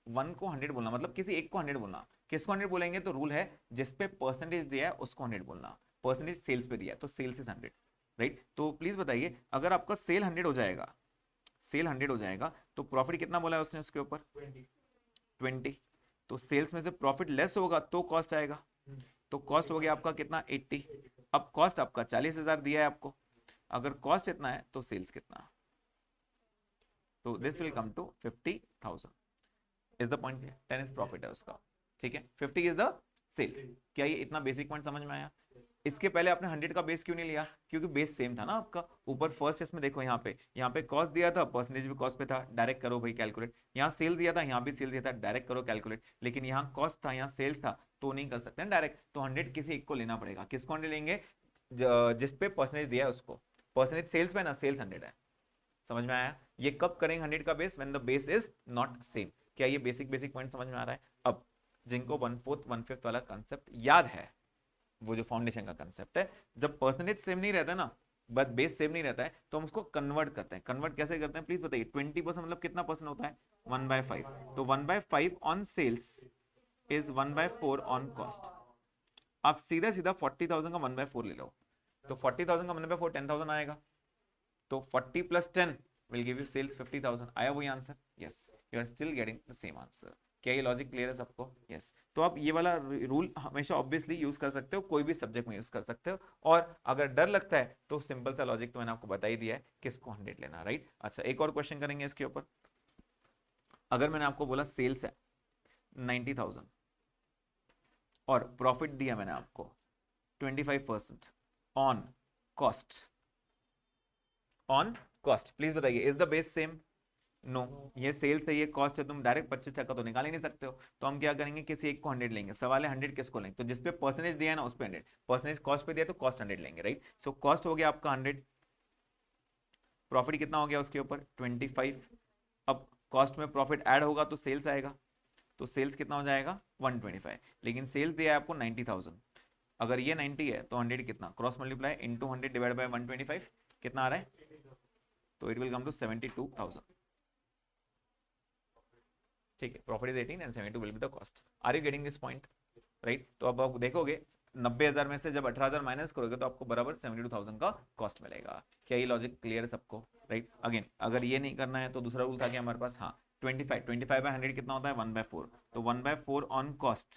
One को 100 बोलना मतलब किसी एक को 100 बोलना। किसको 100 बोलेंगे? तो रूल है जिसपे परसेंटेज दिया है उसको 100 बोलना। परसेंटेज सेल्स पे दिया है तो सेल्स इज 100, राइट। तो प्लीज बताइए, अगर आपका सेल 100 हो जाएगा, सेल 100 हो जाएगा, तो प्रॉफिट कितना बोला है उसने उसके ऊपर? 20। तो सेल्स में से प्रॉफिट लेस होगा तो कॉस्ट आएगा, तो कॉस्ट हो गया आपका कितना? 80। अब कॉस्ट आपका 40,000 दिया है आपको, अगर कॉस्ट इतना है तो सेल्स कितना? तो this will come to 50,000 is the point. 10 is profit है उसका, ठीक है। 50 इज द सेल्स। क्या ये इतना बेसिक पॉइंट समझ में आया? इसके पहले आपने 100 का बेस क्यों नहीं लिया? क्योंकि बेस सेम था ना आपका। ऊपर फर्स्ट इसमें देखो, यहाँ पे कॉस्ट दिया था, परसेंटेज भी कॉस्ट पे था, डायरेक्ट करो भाई कैलकुलेट। यहाँ सेल दिया था, यहाँ भी सेल दिया था, डायरेक्ट करो कैलकुलेट। लेकिन यहाँ कॉस्ट था, यहाँ सेल्स था, तो नहीं कर सकते डायरेक्ट। तो 100 किसी एक को लेना पड़ेगा। किसको 100 लेंगे? जिसपे परसेंटेज दिया है उसको। परसेंटेज सेल्स पे ना, सेल्स 100 है। समझ में आया? ये कब करेंगे 100 का base? When the base is not same. क्या ये बेसिक पॉइंट समझ में आ रहा है? अब जिनको 1/4 1/5 वाला कंसेप्ट याद है, वो जो फाउंडेशन का कंसेप्ट है, जब परसेंटेज सेम नहीं रहता ना, बट बेस सेम नहीं रहता है, तो हम उसको कन्वर्ट करते हैं। कन्वर्ट कैसे करते हैं प्लीज बताइए? 20% मतलब कितना परसेंट होता है? 1/5। तो 1/5 on sales is 1/4 on cost. आप सीधा सीधा 40,000 का 1/4 ले लो, तो 40,000 का 1/4 10,000 आएगा। तो 40 plus 10 will give you sales 50,000। आया वही answer? Yes, you are still getting the same answer. क्या ये लॉजिक क्लियर है सबको? यस। तो आप ये वाला रूल हमेशा ऑब्वियसली यूज कर सकते हो, कोई भी सब्जेक्ट में यूज कर सकते हो। और अगर डर लगता है तो सिंपल सा लॉजिक तो मैंने आपको बता ही दिया है, किसको 100 लेना, राइट। अच्छा, एक और क्वेश्चन करेंगे इसके ऊपर। अगर मैंने आपको बोला सेल्स है 90,000 और प्रॉफिट दिया मैंने आपको 25% on cost, on cost, please बताइए is the base same? No, ये सेल्स है, ये कॉस्ट है, तुम डायरेक्ट 25 का तो निकाल ही नहीं सकते हो। तो हम क्या करेंगे? किसी एक को 100 लेंगे। सवाल है 100 किसको लेंगे? तो जिसपे परसेंटेज दिया है ना उस पे 100, परसेंटेज कॉस्ट पे दिया तो कॉस्ट 100 लेंगे, राइट। सो कॉस्ट हो गया आपका 100, प्रॉफिट कितना हो गया उसके ऊपर? 25। अब कॉस्ट में प्रॉफिट ऐड होगा तो सेल्स आएगा, तो सेल्स कितना हो जाएगा? 125। लेकिन सेल्स दिया है आपको 90,000, अगर ये 90 है तो 100 कितना? Cross multiply into 100 divide by 125, कितना आ रहा है? तो इट विल कम टू 72,000। ठीक है, profit is 18 and 72 will be the cost. Are you getting this point, right. तो अब आप देखोगे 90,000 में से जब 18,000 माइनस करोगे तो आपको बराबर 72,000 का कॉस्ट मिलेगा। क्या ये लॉजिक क्लियर है सबको, राइट। अगेन अगर ये नहीं करना है तो दूसरा रूल था कि हमारे पास, हाँ 25 बाय 100 कितना होता है? 1/4। तो 1/4 on cost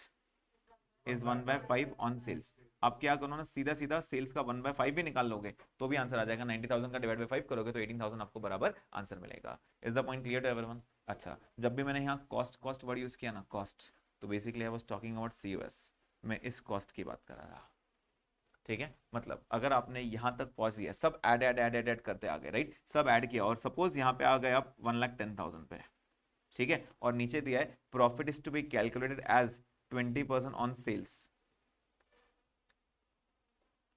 is 1/5 on sales. आप क्या करो ना, सीधा सीधा सेल्स का 1/5 भी निकाल लोगे तो भी आंसर आ जाएगा। 90,000 का डिवाइड बाय 5 करोगे तो 18,000 आपको बराबर आंसर मिलेगा। Is the point clear to everyone? अच्छा, जब भी मैंने यहाँ कॉस्ट वर्ड यूज किया ना, कॉस्ट, तो basically I was talking about COS। मैं इस कॉस्ट की बात कर रहा था, ठीक है। मतलब अगर आपने यहाँ तक पहुंच दिया, सब ऐड करते आ गए, राइट, सब ऐड किया, और सपोज यहाँ पे आ गए आप 1,10,000 पे, ठीक है, और नीचे दिया है profit is to be calculated as 20% on sales.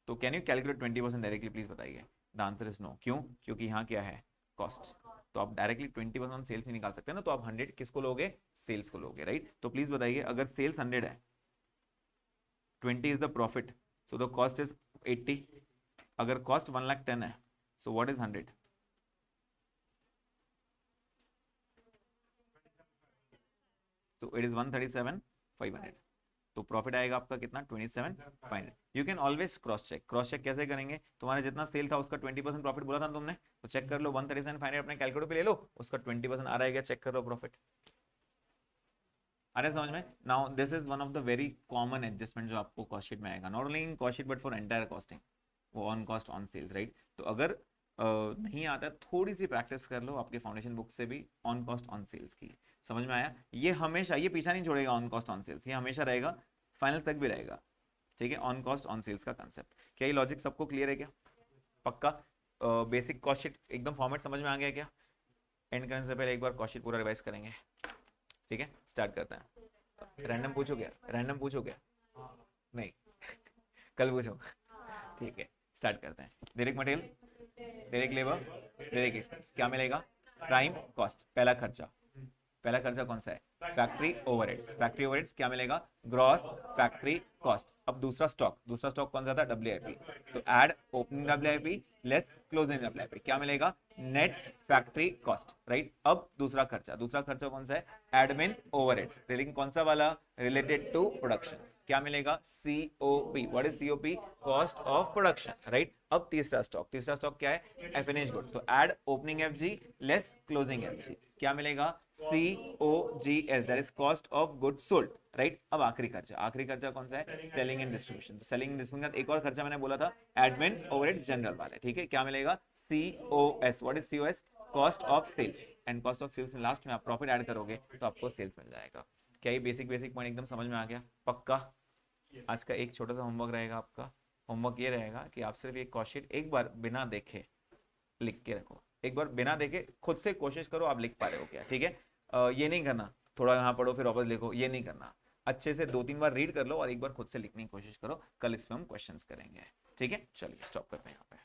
तो can you calculate 20% directly, please बताइए? The answer is no. क्यों? क्योंकि यहाँ क्या है? कॉस्ट। तो आप डायरेक्टली 20% सेल्स ही निकाल सकते हैं ना, तो आप 100 किसको लोगे? सेल्स को लोगे, राइट। तो प्लीज बताइए, अगर सेल्स 100 है, 20 is the profit, so the cost is 80। अगर कॉस्ट 1,10,000 है, सो व्हाट इज 100? तो इट इज 137,500। तो प्रॉफिट आएगा आपका कितना? 27,500। You can always cross check कैसे करेंगे? तुम्हारा जितना सेल था उसका 20% प्रॉफिट बोला था ना तुमने, तो चेक कर लो 137,500 अपने कैलकुलेटर पे ले लो, उसका 20% आ रहा है क्या? चेक कर लो प्रॉफिट। अरे समझ में? Now this is one of the very common adjustment जो आपको कॉस्ट शीट में आएगा, not only in cost sheet but for entire costing, वो on cost on sales, right. तो अगर नहीं आता है, थोड़ी सी प्रैक्टिस कर लो आपके फाउंडेशन बुक से भी ऑन कॉस्ट ऑन सेल्स की। समझ में आया? ये हमेशा, ये पीछा नहीं छोड़ेगा ऑन कॉस्ट ऑन सेल्स, ये हमेशा रहेगा, फाइनल्स तक भी रहेगा, ठीक है। ऑन कॉस्ट ऑन सेल्स का कंसेप्ट, क्या ये लॉजिक सबको क्लियर है क्या? पक्का? बेसिक कॉस्ट शीट एकदम फॉर्मेट समझ में आ गया क्या? एंड करने से पहले एक बार कॉस्ट शीट पूरा रिवाइज करेंगे, ठीक है। स्टार्ट करते हैं। रैंडम पूछोगे, रैंडम पूछोगे? नहीं, कल पूछो। ठीक है, स्टार्ट करते हैं। Direct material, direct labour, direct expense, क्या मिलेगा? प्राइम कॉस्ट, पहला खर्चा। पहला खर्चा कौन सा है? Factory overheads. फैक्ट्री ओवरहेड्स क्या मिलेगा? Gross factory cost. अब दूसरा स्टॉक, दूसरा स्टॉक कौन सा था? डब्ल्यूआईपी। तो add opening WIP less closing WIP, क्या मिलेगा? Net factory cost, right. अब दूसरा खर्चा, दूसरा खर्चा कौन सा है? एडमिन ओवरहेड्स, लेकिन कौन सा वाला? रिलेटेड टू प्रोडक्शन, क्या मिलेगा? COP. What is COP? Cost of production, right. अब तीसरा स्टॉक, तीसरा स्टॉक क्या है? Finished good. तो add opening FG less closing FG, क्या मिलेगा? COGS, that is cost of goods sold, right. अब आखिरी खर्चा, आखिरी खर्चा कौन सा है? Selling and distribution. तो सेलिंग एंड डिस्ट्रीब्यूशन का एक और खर्चा मैंने बोला था, एडमिन ओवरहेड जनरल वाले, ठीक है। क्या मिलेगा? COS। What is COS? Cost of sales. एंड कॉस्ट ऑफ सेल्स में लास्ट में आप प्रॉफिट ऐड करोगे तो आपको सेल्स मिल जाएगा। क्या ये बेसिक बेसिक पॉइंट एकदम समझ में आ गया? पक्का? आज का एक छोटा सा होमवर्क रहेगा आपका। होमवर्क ये रहेगा कि आप सिर्फ एक कॉस्ट एक बार बिना देखे लिख के रखो, एक बार बिना देखे खुद से कोशिश करो आप लिख पा रहे हो क्या, ठीक है। ये नहीं करना थोड़ा यहाँ पढ़ो फिर वापस लिखो, ये नहीं करना। अच्छे से 2-3 बार रीड कर लो और एक बार खुद से लिखने की कोशिश करो। कल इसमें हम क्वेश्चंस करेंगे, ठीक है। चलिए स्टॉप करते हैं यहाँ पे।